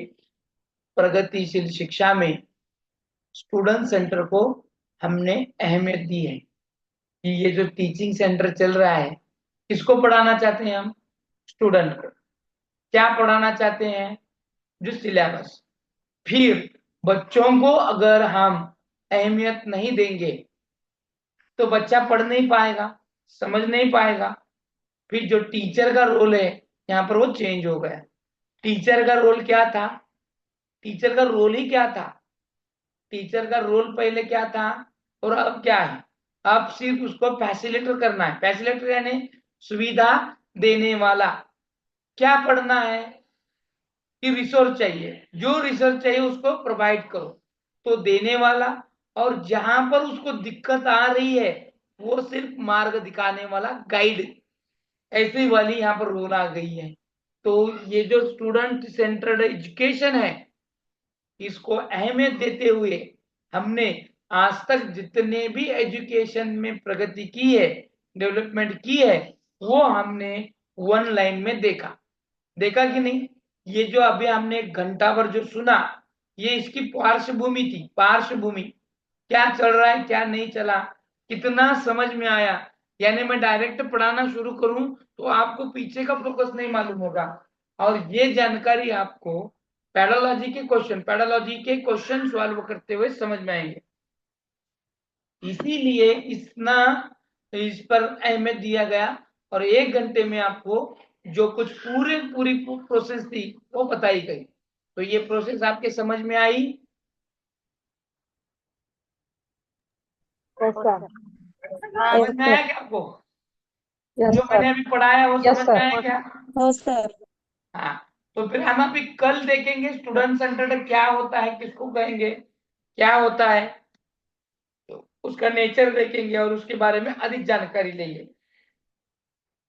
प्रगतिशील शिक्षा में स्टूडेंट सेंटर को हमने अहमियत दी है। कि ये जो टीचिंग सेंटर चल रहा है, किसको पढ़ाना चाहते हैं हम? स्टूडेंट को। क्या पढ़ाना चाहते हैं? जो सिलेबस। फिर बच्चों को अगर हम अहमियत नहीं देंगे तो बच्चा पढ़ नहीं पाएगा, समझ नहीं पाएगा। फिर जो टीचर का रोल है यहाँ पर वो चेंज हो गया। टीचर का रोल क्या था? टीचर का रोल ही क्या था? टीचर का रोल पहले क्या था और अब क्या है? अब सिर्फ उसको फैसिलिटेटर करना है। फैसिलिटेटर यानी सुविधा देने वाला। क्या पढ़ना है कि रिसोर्स चाहिए, जो रिसोर्स चाहिए उसको प्रोवाइड करो, तो देने वाला। और जहां पर उसको दिक्कत आ रही है वो सिर्फ मार्ग दिखाने वाला, गाइड। ऐसी वाली यहाँ पर रूल आ गई है। तो ये जो स्टूडेंट सेंटर्ड एजुकेशन है, इसको अहमियत देते हुए हमने आज तक जितने भी एजुकेशन में प्रगति की है, डेवलपमेंट की है, वो हमने वन लाइन में देखा। देखा कि नहीं? ये जो अभी हमने एक घंटा भर जो सुना, ये इसकी पार्श्वभूमि थी। पार्श्वभूमि क्या चल रहा है, क्या नहीं चला, कितना समझ में आया। यानी मैं डायरेक्ट पढ़ाना शुरू करूं तो आपको पीछे का फोकस नहीं मालूम होगा, और ये जानकारी आपको पेडालॉजी के क्वेश्चन सॉल्व करते हुए समझ में आएंगे। इसीलिए इतना इस पर अहमियत दिया गया, और 1 घंटे में आपको जो कुछ पूरी प्रोसेस थी वो बताई गई। तो ये प्रोसेस आपके समझ में आई? Yes sir. समझ में आया क्या आपको? यस जो सर। मैंने अभी पढ़ाया है वो यस समझ में सर। आया क्या? हो सर। हाँ। तो फिर हम अभी कल देखेंगे स्टूडेंट सेंटर्ड क्या होता है, किसको कहेंगे, क्या होता है, तो उसका नेचर देखेंगे और उसके बारे में अधिक जानकारी लेंगे।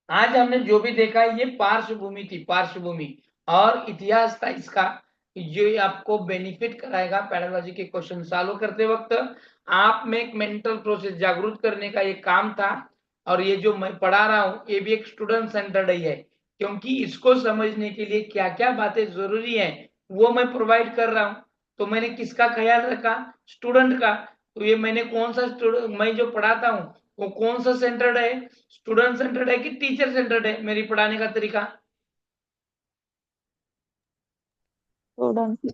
आज हमने जो भी देखा ये पार्श्वभूमि थी, पार्श्वभूमि और इतिहास था इसका, जो आपको बेनिफिट कराएगा पेडागोजी के क्वेश्चन सॉल्व करते वक्त। आप में एक मेंटल प्रोसेस जागरूक करने का ये काम था। और ये जो मैं पढ़ा रहा हूँ ये भी एक स्टूडेंट सेंटर्ड ही है, क्योंकि इसको समझने के लिए क्या क्या बातें जरूरी है वो मैं प्रोवाइड कर रहा हूँ। तो मैंने किसका ख्याल रखा? स्टूडेंट का। तो ये मैंने कौन सा मैं जो पढ़ाता हूँ वो कौन सा सेंटर्ड है? स्टूडेंट सेंटर्ड है कि टीचर सेंटर्ड है मेरी पढ़ाने का तरीका? स्टूडेंट।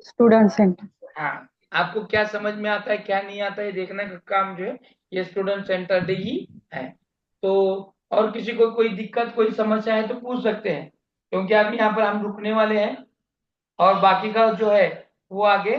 Student centre. हाँ। आपको क्या समझ में आता है, क्या नहीं आता है, देखने का काम जो है ये स्टूडेंट सेंटर्ड ही है। तो और किसी को कोई दिक्कत, कोई समस्या है तो पूछ सकते हैं, क्योंकि अभी यहाँ पर हम रुकने वाले हैं और बाकी का जो है वो आगे